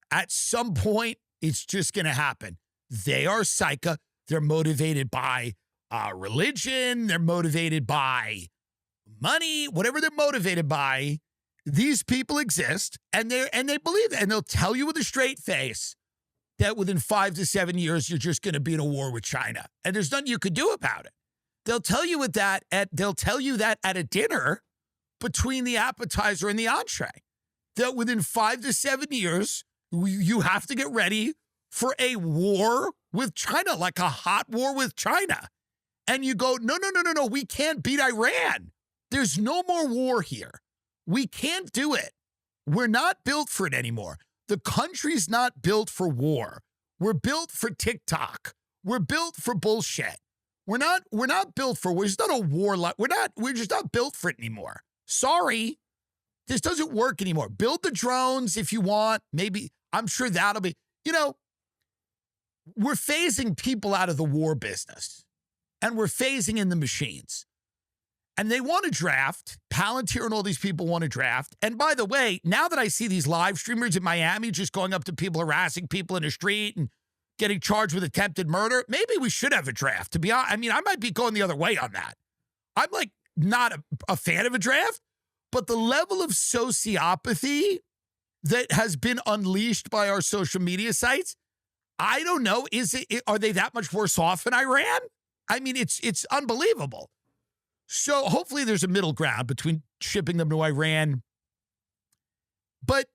at some point, it's just going to happen. They are psycho. They're motivated by religion. They're motivated by money, whatever they're motivated by. These people exist, and they believe it, and they'll tell you with a straight face that within 5 to 7 years, you're just going to be in a war with China, and there's nothing you could do about it. They'll tell you that at a dinner between the appetizer and the entree, that within 5 to 7 years, you have to get ready for a war with China, like a hot war with China. And you go, no, we can't beat Iran. There's no more war here. We can't do it. We're not built for it anymore. The country's not built for war. We're built for Tik Tok. We're built for bullshit. We're not built for war. It's not a war. We're just not built for it anymore. Sorry. This doesn't work anymore. Build the drones if you want. Maybe, I'm sure that'll be, we're phasing people out of the war business, and we're phasing in the machines. And they want to draft. Palantir and all these people want to draft. And by the way, now that I see these live streamers in Miami just going up to people, harassing people in the street and getting charged with attempted murder, maybe we should have a draft. To be honest, I mean, I might be going the other way on that. I'm like not a fan of a draft, but the level of sociopathy that has been unleashed by our social media sites, I don't know. Are they that much worse off in Iran? I mean, it's unbelievable. So hopefully there's a middle ground between shipping them to Iran. But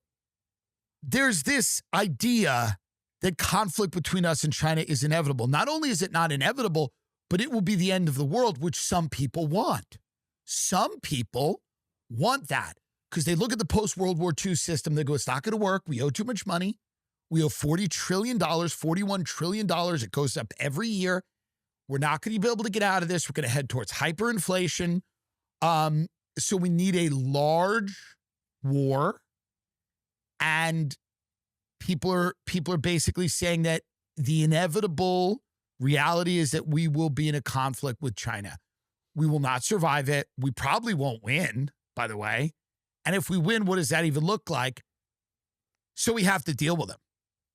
there's this idea that conflict between us and China is inevitable. Not only is it not inevitable, but it will be the end of the world, which some people want. Some people want that because they look at the post-World War II system. They go, it's not going to work. We owe too much money. We owe $40 trillion, $41 trillion. It goes up every year. We're not going to be able to get out of this. We're going to head towards hyperinflation. So we need a large war. And people are basically saying that the inevitable reality is that we will be in a conflict with China. We will not survive it. We probably won't win, by the way. And if we win, what does that even look like? So we have to deal with them.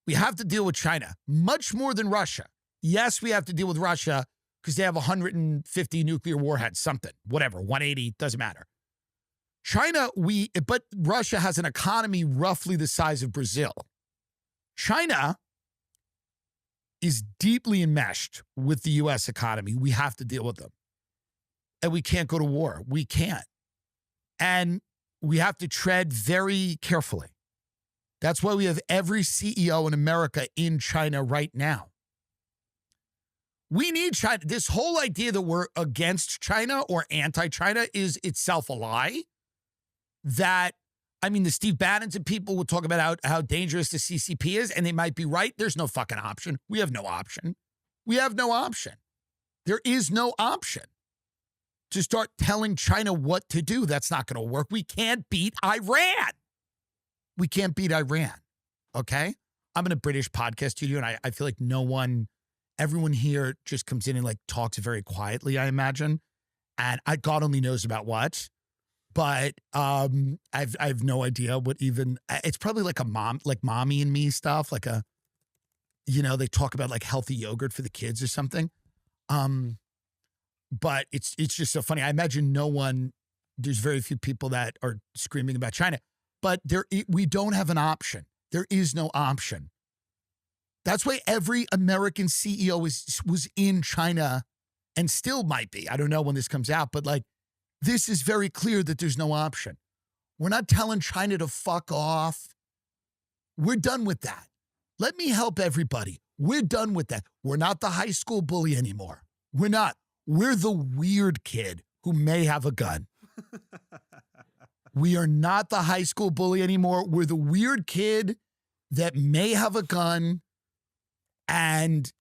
We have to deal with China much more than Russia. Yes, we have to deal with Russia because they have 150 nuclear warheads, something, whatever, 180, doesn't matter. China, but Russia has an economy roughly the size of Brazil. China is deeply enmeshed with the U.S. economy. We have to deal with them. And we can't go to war. We can't. And we have to tread very carefully. That's why we have every CEO in America in China right now. We need China. This whole idea that we're against China or anti-China is itself a lie. The Steve Bannons and people will talk about how dangerous the CCP is, and they might be right. There's no fucking option. We have no option. We have no option. There is no option to start telling China what to do. That's not going to work. We can't beat Iran. We can't beat Iran, okay? I'm in a British podcast studio, and I feel like everyone here just comes in and like talks very quietly, I imagine. And God only knows about what. But I have no idea what even, it's probably like mommy and me stuff, like they talk about like healthy yogurt for the kids or something. But it's just so funny. I imagine there's very few people that are screaming about China, but we don't have an option. There is no option. That's why every American CEO was in China and still might be. I don't know when this comes out, but like This is very clear that there's no option. We're not telling China to fuck off. We're done with that. Let me help everybody. We're done with that. We're not the high school bully anymore. We're not. We're the weird kid who may have a gun. We are not the high school bully anymore. We're the weird kid that may have a gun and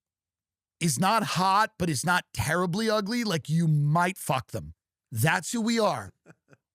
is not hot, but is not terribly ugly. Like you might fuck them. That's who we are.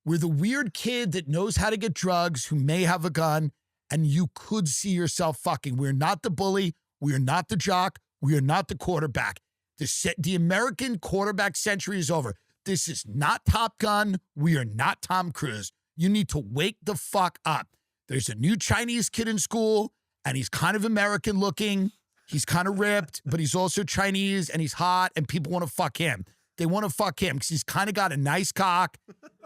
We're the weird kid that knows how to get drugs, who may have a gun, and you could see yourself fucking. We're not the bully. We are not the jock. We are not the quarterback. The American quarterback century is over. This is not Top Gun. We are not Tom Cruise. You need to wake the fuck up. There's a new Chinese kid in school, and he's kind of American looking. He's kind of ripped, but he's also Chinese, and he's hot, and people want to fuck him. They want to fuck him because he's kind of got a nice cock,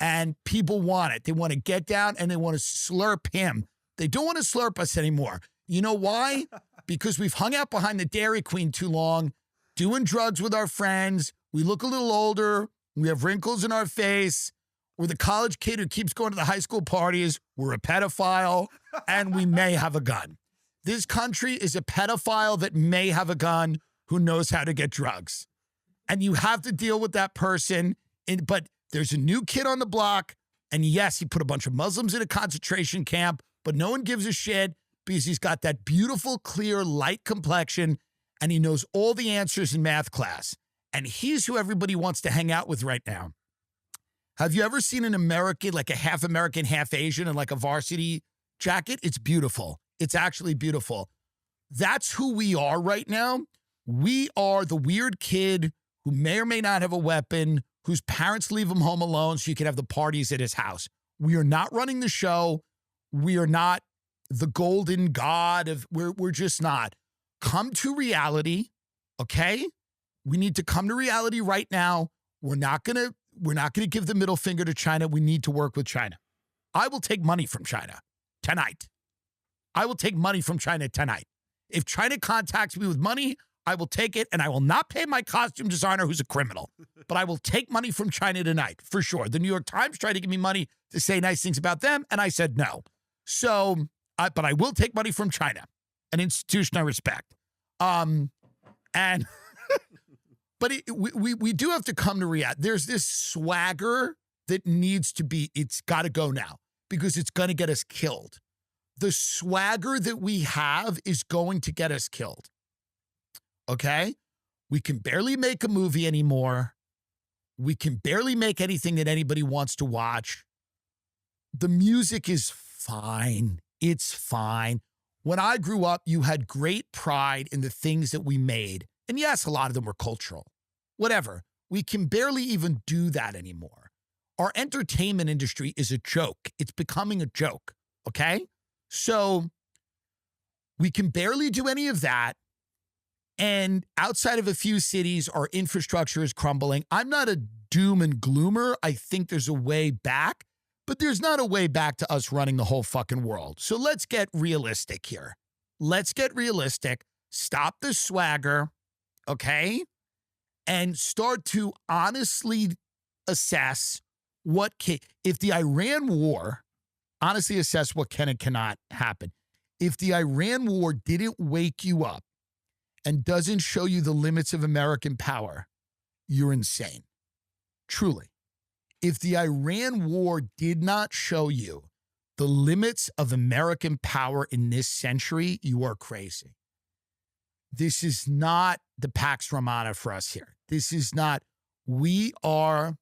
and people want it. They want to get down, and they want to slurp him. They don't want to slurp us anymore. You know why? Because we've hung out behind the Dairy Queen too long, doing drugs with our friends. We look a little older. We have wrinkles in our face. We're the college kid who keeps going to the high school parties. We're a pedophile, and we may have a gun. This country is a pedophile that may have a gun who knows how to get drugs. And you have to deal with that person. But there's a new kid on the block, and yes, he put a bunch of Muslims in a concentration camp, but no one gives a shit because he's got that beautiful, clear, light complexion, and he knows all the answers in math class. And he's who everybody wants to hang out with right now. Have you ever seen an American, like a half American, half Asian, in like a varsity jacket? It's beautiful. It's actually beautiful. That's who we are right now. We are the weird kid who may or may not have a weapon, whose parents leave him home alone so you can have the parties at his house. We are not running the show. We are not the golden god of, we're just not. Come to reality, okay? We need to come to reality right now. We're not gonna give the middle finger to China. We need to work with China. I will take money from China tonight. I will take money from China tonight. If China contacts me with money, I will take it, and I will not pay my costume designer who's a criminal. But I will take money from China tonight, for sure. The New York Times tried to give me money to say nice things about them, and I said no. So, but I will take money from China, an institution I respect. But we do have to come to reality. There's this swagger that needs to be, it's got to go now because it's going to get us killed. The swagger that we have is going to get us killed. Okay? We can barely make a movie anymore. We can barely make anything that anybody wants to watch. The music is fine. It's fine. When I grew up, you had great pride in the things that we made. And yes, a lot of them were cultural. Whatever. We can barely even do that anymore. Our entertainment industry is a joke. It's becoming a joke. Okay? So we can barely do any of that. And outside of a few cities, our infrastructure is crumbling. I'm not a doom and gloomer. I think there's a way back, but there's not a way back to us running the whole fucking world. So let's get realistic here. Let's get realistic. Stop the swagger, okay? And start to honestly assess if the Iran war, honestly assess what can and cannot happen. If the Iran war didn't wake you up and doesn't show you the limits of American power, you're insane. Truly. If the Iran war did not show you the limits of American power in this century, you are crazy. This is not the Pax Romana for us here. This is not, we are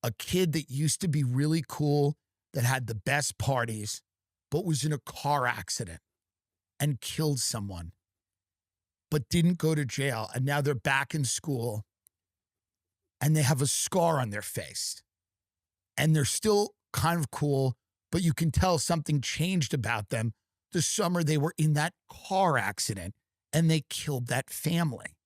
a kid that used to be really cool, that had the best parties, but was in a car accident and killed someone, but didn't go to jail. And now they're back in school and they have a scar on their face and they're still kind of cool, but you can tell something changed about them the summer they were in that car accident and they killed that family.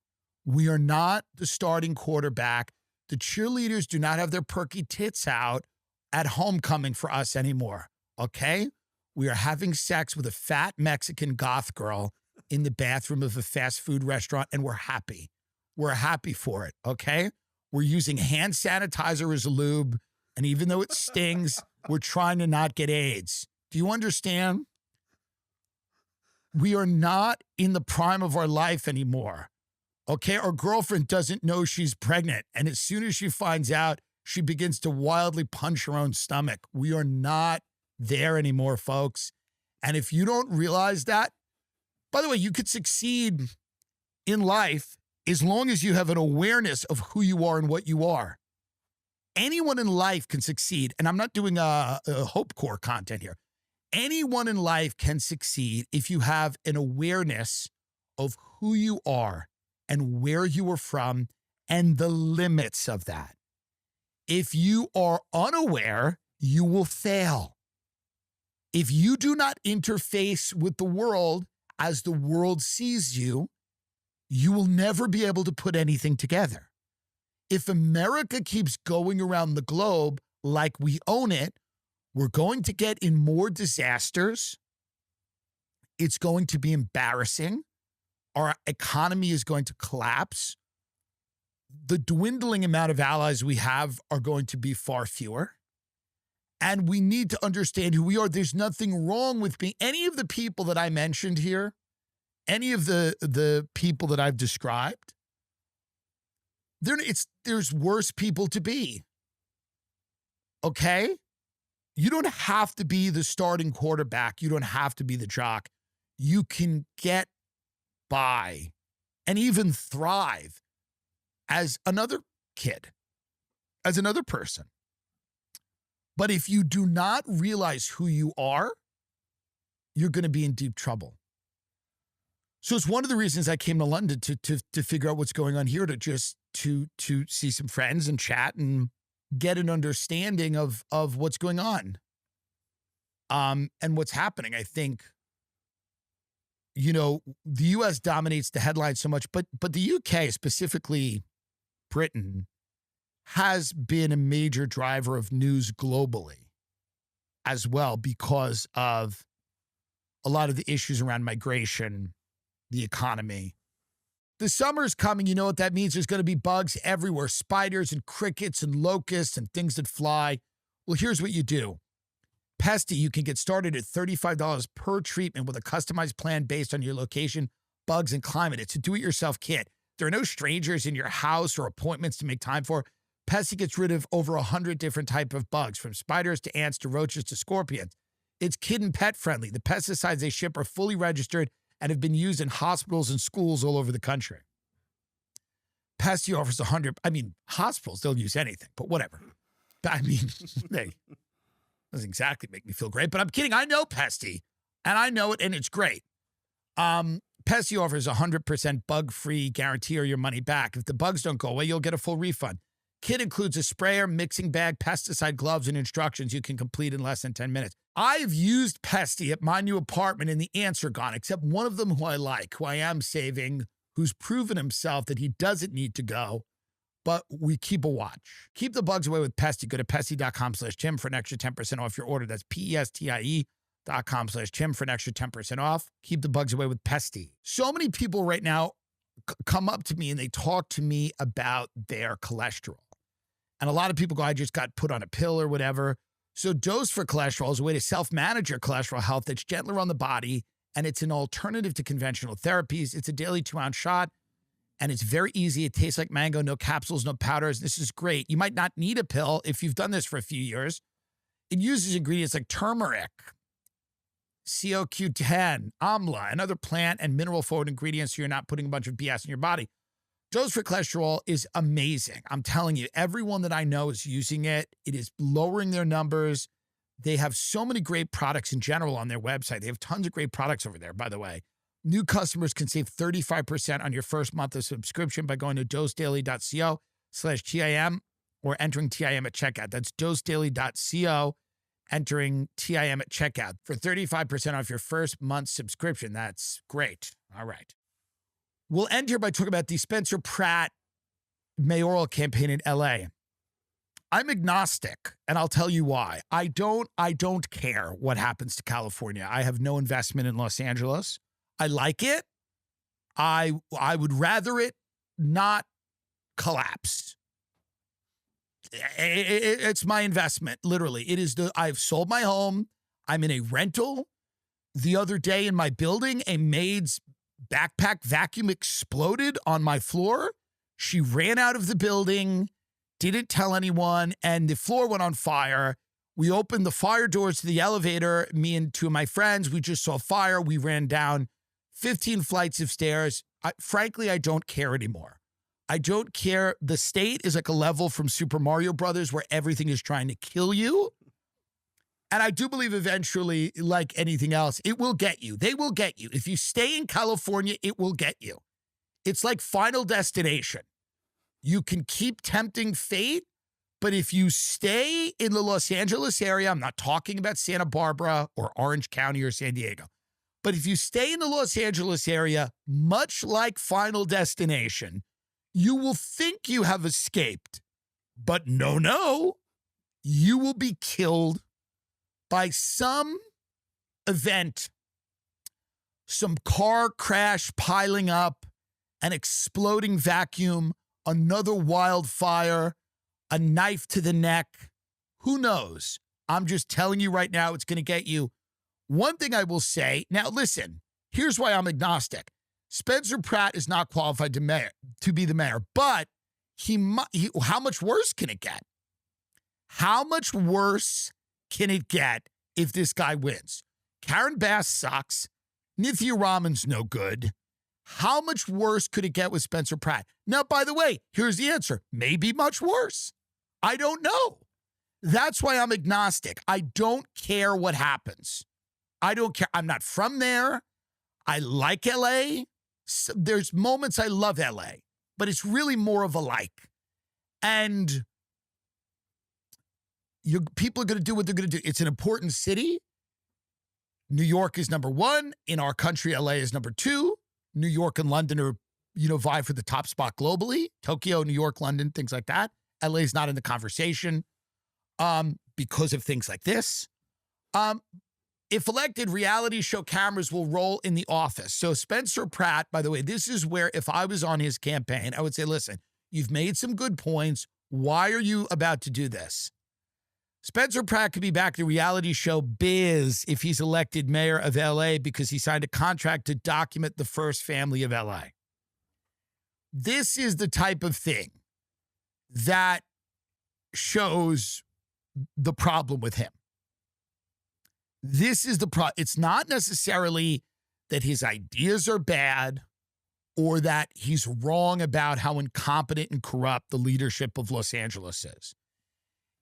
We are not the starting quarterback. The cheerleaders do not have their perky tits out at homecoming for us anymore, okay? We are having sex with a fat Mexican goth girl in the bathroom of a fast food restaurant, and we're happy. We're happy for it, okay? We're using hand sanitizer as a lube. And even though it stings, we're trying to not get AIDS. Do you understand? We are not in the prime of our life anymore. Okay, our girlfriend doesn't know she's pregnant. And as soon as she finds out, she begins to wildly punch her own stomach. We are not there anymore, folks. And if you don't realize that, by the way, you could succeed in life as long as you have an awareness of who you are and what you are. Anyone in life can succeed. And I'm not doing a Hope Corps content here. Anyone in life can succeed if you have an awareness of who you are and where you are from and the limits of that. If you are unaware, you will fail. If you do not interface with the world as the world sees you, you will never be able to put anything together. If America keeps going around the globe like we own it, we're going to get in more disasters. It's going to be embarrassing. Our economy is going to collapse. The dwindling amount of allies we have are going to be far fewer. And we need to understand who we are. There's nothing wrong with being any of the people that I mentioned here, any of the people that I've described. There's worse people to be. Okay? You don't have to be the starting quarterback. You don't have to be the jock. You can get by and even thrive as another kid, as another person. But if you do not realize who you are, you're going to be in deep trouble. So it's one of the reasons I came to London to figure out what's going on here, to see some friends and chat and get an understanding of what's going on, and what's happening. I think, the U.S. dominates the headlines so much, but the U.K., specifically Britain, has been a major driver of news globally as well because of a lot of the issues around migration, the economy. The summer's coming. You know what that means? There's going to be bugs everywhere, spiders and crickets and locusts and things that fly. Well, here's what you do. Pestie, you can get started at $35 per treatment with a customized plan based on your location, bugs, and climate. It's a do-it-yourself kit. There are no strangers in your house or appointments to make time for. Pestie gets rid of over 100 different types of bugs, from spiders to ants to roaches to scorpions. It's kid and pet friendly. The pesticides they ship are fully registered and have been used in hospitals and schools all over the country. Pestie offers 100, hospitals, they'll use anything, but whatever. They doesn't exactly make me feel great, but I'm kidding. I know Pestie, and I know it, and it's great. Pestie offers 100% bug-free guarantee or your money back. If the bugs don't go away, you'll get a full refund. Kit includes a sprayer, mixing bag, pesticide gloves, and instructions you can complete in less than 10 minutes. I've used Pestie at my new apartment, and the ants are gone, except one of them who I like, who I am saving, who's proven himself that he doesn't need to go, but we keep a watch. Keep the bugs away with Pestie. Go to pestie.com/Tim for an extra 10% off your order. That's pestie.com/Tim for an extra 10% off. Keep the bugs away with Pestie. So many people right now come up to me and they talk to me about their cholesterol. And a lot of people go, I just got put on a pill or whatever. So Dose for Cholesterol is a way to self-manage your cholesterol health that's gentler on the body, and it's an alternative to conventional therapies. It's a daily 2-ounce shot, and it's very easy. It tastes like mango, no capsules, no powders. This is great. You might not need a pill if you've done this for a few years. It uses ingredients like turmeric, CoQ10, amla, and other plant and mineral-forward ingredients so you're not putting a bunch of BS in your body. Dose for Cholesterol is amazing. I'm telling you, everyone that I know is using it. It is lowering their numbers. They have so many great products in general on their website. They have tons of great products over there, by the way. New customers can save 35% on your first month of subscription by going to dosedaily.co/TIM or entering TIM at checkout. That's dosedaily.co, entering TIM at checkout for 35% off your first month's subscription. That's great. All right. We'll end here by talking about the Spencer Pratt mayoral campaign in LA. I'm agnostic, and I'll tell you why. I don't care what happens to California. I have no investment in Los Angeles. I like it. I would rather it not collapse. It's my investment, literally. It is I've sold my home. I'm in a rental. The other day in my building, a maid's backpack vacuum exploded on my floor. She ran out of the building, didn't tell anyone, and the floor went on fire. We opened the fire doors to the elevator. Me and two of my friends, we just saw fire. We ran down 15 flights of stairs. Frankly, I don't care anymore. I don't care. The state is like a level from Super Mario Brothers where everything is trying to kill you. And I do believe eventually, like anything else, it will get you. They will get you. If you stay in California, it will get you. It's like Final Destination. You can keep tempting fate, but if you stay in the Los Angeles area, I'm not talking about Santa Barbara or Orange County or San Diego, but if you stay in the Los Angeles area, much like Final Destination, you will think you have escaped, but no, you will be killed by some event, some car crash piling up, an exploding vacuum, another wildfire, a knife to the neck. Who knows? I'm just telling you right now, it's going to get you. One thing I will say, now listen, here's why I'm agnostic. Spencer Pratt is not qualified to be the mayor, but how much worse can it get? How much worse can it get if this guy wins? Karen Bass sucks. Nithya Raman's no good. How much worse could it get with Spencer Pratt? Now, by the way, here's the answer. Maybe much worse. I don't know. That's why I'm agnostic. I don't care what happens. I don't care. I'm not from there. I like LA. There's moments I love LA, but it's really more of a like. And people are going to do what they're going to do. It's an important city. New York is number one. In our country, LA is number two. New York and London are, vie for the top spot globally. Tokyo, New York, London, things like that. LA is not in the conversation because of things like this. If elected, reality show cameras will roll in the office. So Spencer Pratt, by the way, this is where if I was on his campaign, I would say, listen, you've made some good points. Why are you about to do this? Spencer Pratt could be back to reality show biz if he's elected mayor of LA because he signed a contract to document the first family of LA. This is the type of thing that shows the problem with him. This is the problem. It's not necessarily that his ideas are bad or that he's wrong about how incompetent and corrupt the leadership of Los Angeles is.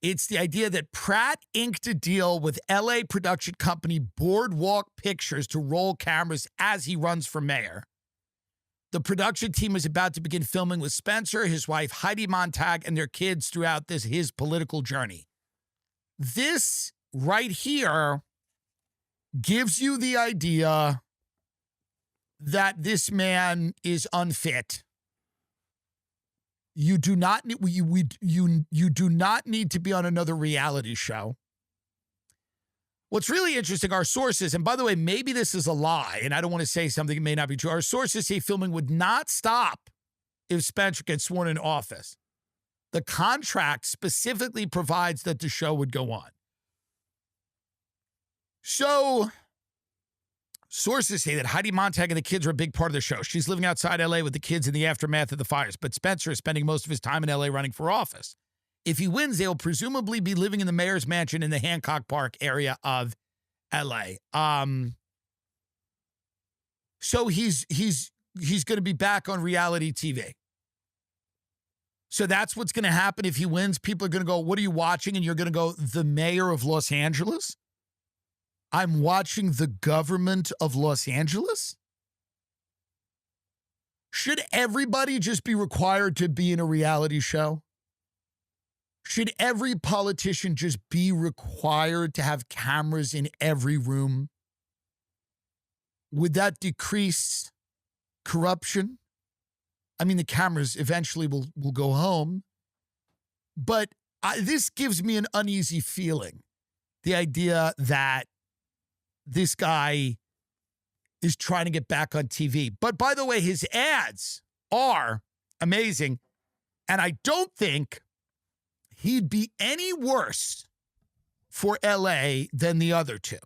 It's the idea that Pratt inked a deal with LA production company Boardwalk Pictures to roll cameras as he runs for mayor. The production team is about to begin filming with Spencer, his wife Heidi Montag, and their kids throughout his political journey. This right here gives you the idea that this man is unfit. You do not you do not need to be on another reality show. What's really interesting, our sources, and by the way, maybe this is a lie, and I don't want to say something that may not be true. Our sources say filming would not stop if Spencer gets sworn in office. The contract specifically provides that the show would go on. So, sources say that Heidi Montag and the kids are a big part of the show. She's living outside LA with the kids in the aftermath of the fires, but Spencer is spending most of his time in LA running for office. If he wins, they'll presumably be living in the mayor's mansion in the Hancock Park area of LA. So he's going to be back on reality TV. So that's what's going to happen if he wins. People are going to go, "What are you watching?" And you're going to go, "The mayor of Los Angeles." I'm watching the government of Los Angeles? Should everybody just be required to be in a reality show? Should every politician just be required to have cameras in every room? Would that decrease corruption? I mean, the cameras eventually will go home. But this gives me an uneasy feeling. The idea that this guy is trying to get back on TV. But by the way, his ads are amazing. And I don't think he'd be any worse for LA than the other two.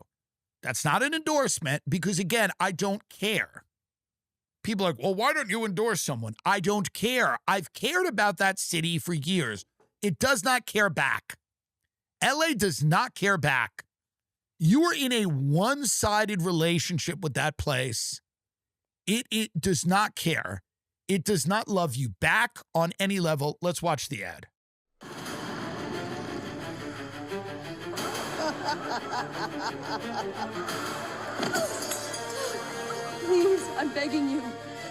That's not an endorsement because, again, I don't care. People are like, well, why don't you endorse someone? I don't care. I've cared about that city for years. It does not care back. LA does not care back. You are in a one-sided relationship with that place. It does not care. It does not love you back on any level. Let's watch the ad. Please, I'm begging you.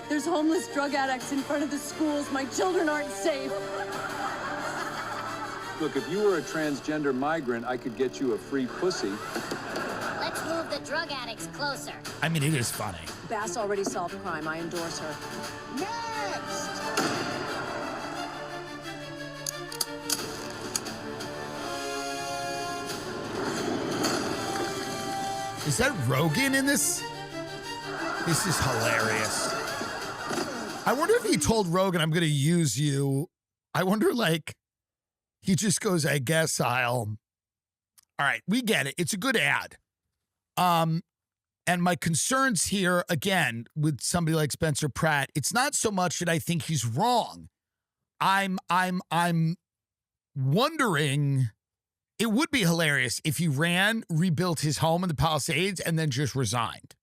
There's homeless drug addicts in front of the schools. My children aren't safe. Look, if you were a transgender migrant, I could get you a free pussy. Let's move the drug addicts closer. I mean, it is funny. Bass already solved crime. I endorse her. Next! Is that Rogan in this? This is hilarious. I wonder if he told Rogan, I'm going to use you. I wonder, like, he just goes, I guess I'll. All right, we get it. It's a good ad. And my concerns here, again, with somebody like Spencer Pratt, it's not so much that I think he's wrong. I'm wondering, it would be hilarious if he ran, rebuilt his home in the Palisades, and then just resigned.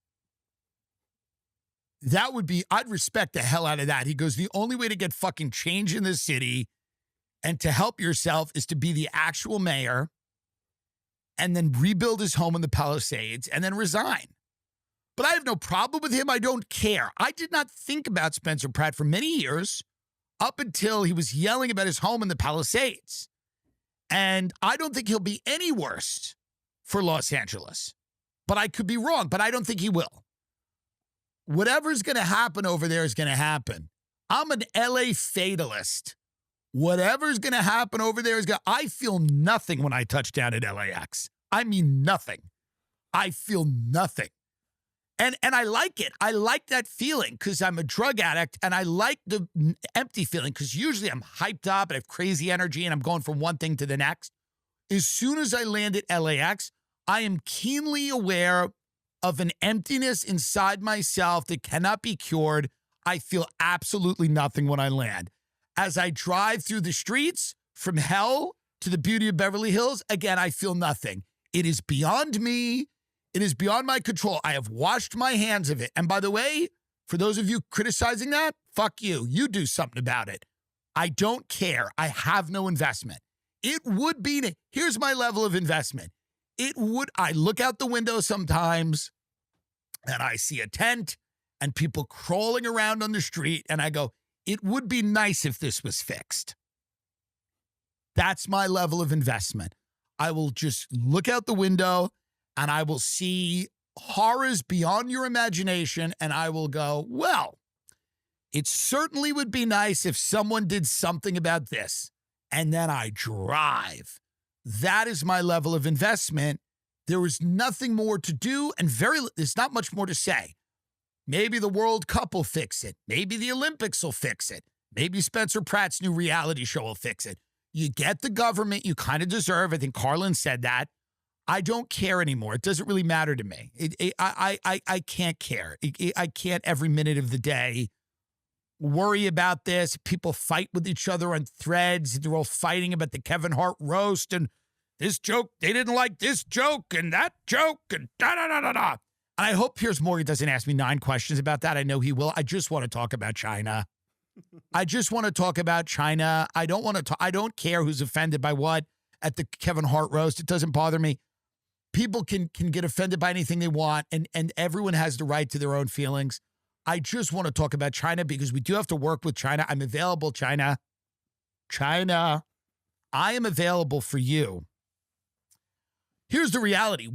That would be, I'd respect the hell out of that. He goes, the only way to get fucking change in this city and to help yourself is to be the actual mayor and then rebuild his home in the Palisades and then resign. But I have no problem with him. I don't care. I did not think about Spencer Pratt for many years up until he was yelling about his home in the Palisades. And I don't think he'll be any worse for Los Angeles. But I could be wrong, but I don't think he will. Whatever's going to happen over there is going to happen. I'm an LA fatalist. Whatever's going to happen over there is going to... I feel nothing when I touch down at LAX. I mean nothing. I feel nothing. And I like it. I like that feeling because I'm a drug addict and I like the empty feeling because usually I'm hyped up and I have crazy energy and I'm going from one thing to the next. As soon as I land at LAX, I am keenly aware of an emptiness inside myself that cannot be cured. I feel absolutely nothing when I land. As I drive through the streets from hell to the beauty of Beverly Hills, again, I feel nothing. It is beyond me. It is beyond my control. I have washed my hands of it. And by the way, for those of you criticizing that, fuck you. You do something about it. I don't care. I have no investment. It would be, here's my level of investment. I look out the window sometimes and I see a tent and people crawling around on the street and I go, it would be nice if this was fixed. That's my level of investment. I will just look out the window and I will see horrors beyond your imagination and I will go, well, it certainly would be nice if someone did something about this. And then I drive. That is my level of investment. There is nothing more to do and there's not much more to say. Maybe the World Cup will fix it. Maybe the Olympics will fix it. Maybe Spencer Pratt's new reality show will fix it. You get the government you kind of deserve. I think Carlin said that. I don't care anymore. It doesn't really matter to me. I can't care. I can't every minute of the day worry about this. People fight with each other on threads. They're all fighting about the Kevin Hart roast and this joke. They didn't like this joke and that joke and da-da-da-da-da. And I hope Piers Morgan doesn't ask me 9 questions about that. I know he will. I just want to talk about China. I just want to talk about China. I don't care who's offended by what at the Kevin Hart roast. It doesn't bother me. People can get offended by anything they want, and everyone has the right to their own feelings. I just want to talk about China because we do have to work with China. I'm available, China. China, I am available for you. Here's the reality.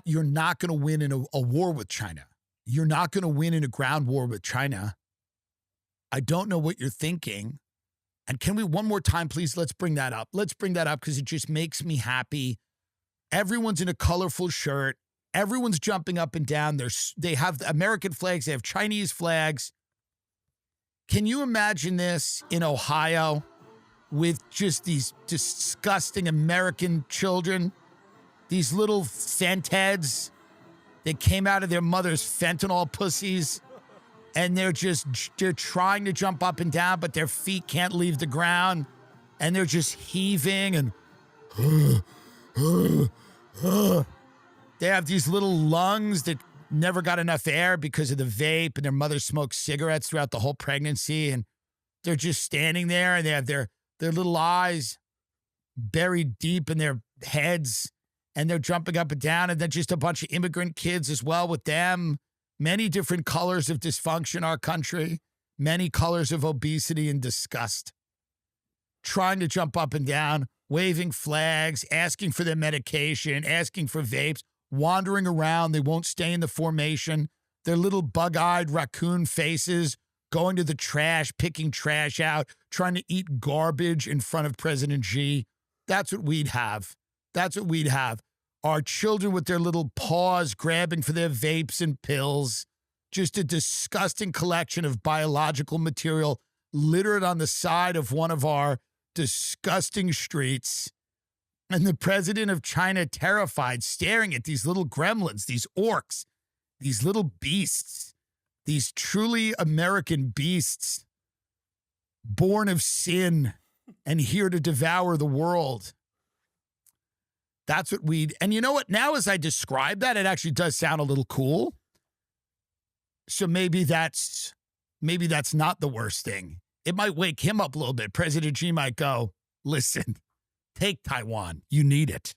You're not going to win in a war with China. You're not going to win in a ground war with China. I don't know what you're thinking. And can we, one more time, please, let's bring that up. Let's bring that up because it just makes me happy. Everyone's in a colorful shirt. Everyone's jumping up and down. They have the American flags. They have Chinese flags. Can you imagine this in Ohio? with just these disgusting American children, these little fent heads that came out of their mother's fentanyl pussies, and they're trying to jump up and down, but their feet can't leave the ground, and they're just heaving and they have these little lungs that never got enough air because of the vape, and their mother smoked cigarettes throughout the whole pregnancy, and they're just standing there, and they have their little eyes buried deep in their heads, and they're jumping up and down, and then just a bunch of immigrant kids as well with them. Many different colors of dysfunction in our country, many colors of obesity and disgust. Trying to jump up and down, waving flags, asking for their medication, asking for vapes, wandering around. They won't stay in the formation. Their little bug-eyed raccoon faces, going to the trash, picking trash out, trying to eat garbage in front of President Xi. That's what we'd have. That's what we'd have. Our children with their little paws grabbing for their vapes and pills. Just a disgusting collection of biological material littered on the side of one of our disgusting streets. And the president of China terrified, staring at these little gremlins, these orcs, these little beasts, these truly American beasts, born of sin and here to devour the world. That's what and you know what? Now as I describe that, it actually does sound a little cool. So maybe that's not the worst thing. It might wake him up a little bit. President Xi might go, listen, take Taiwan. You need it.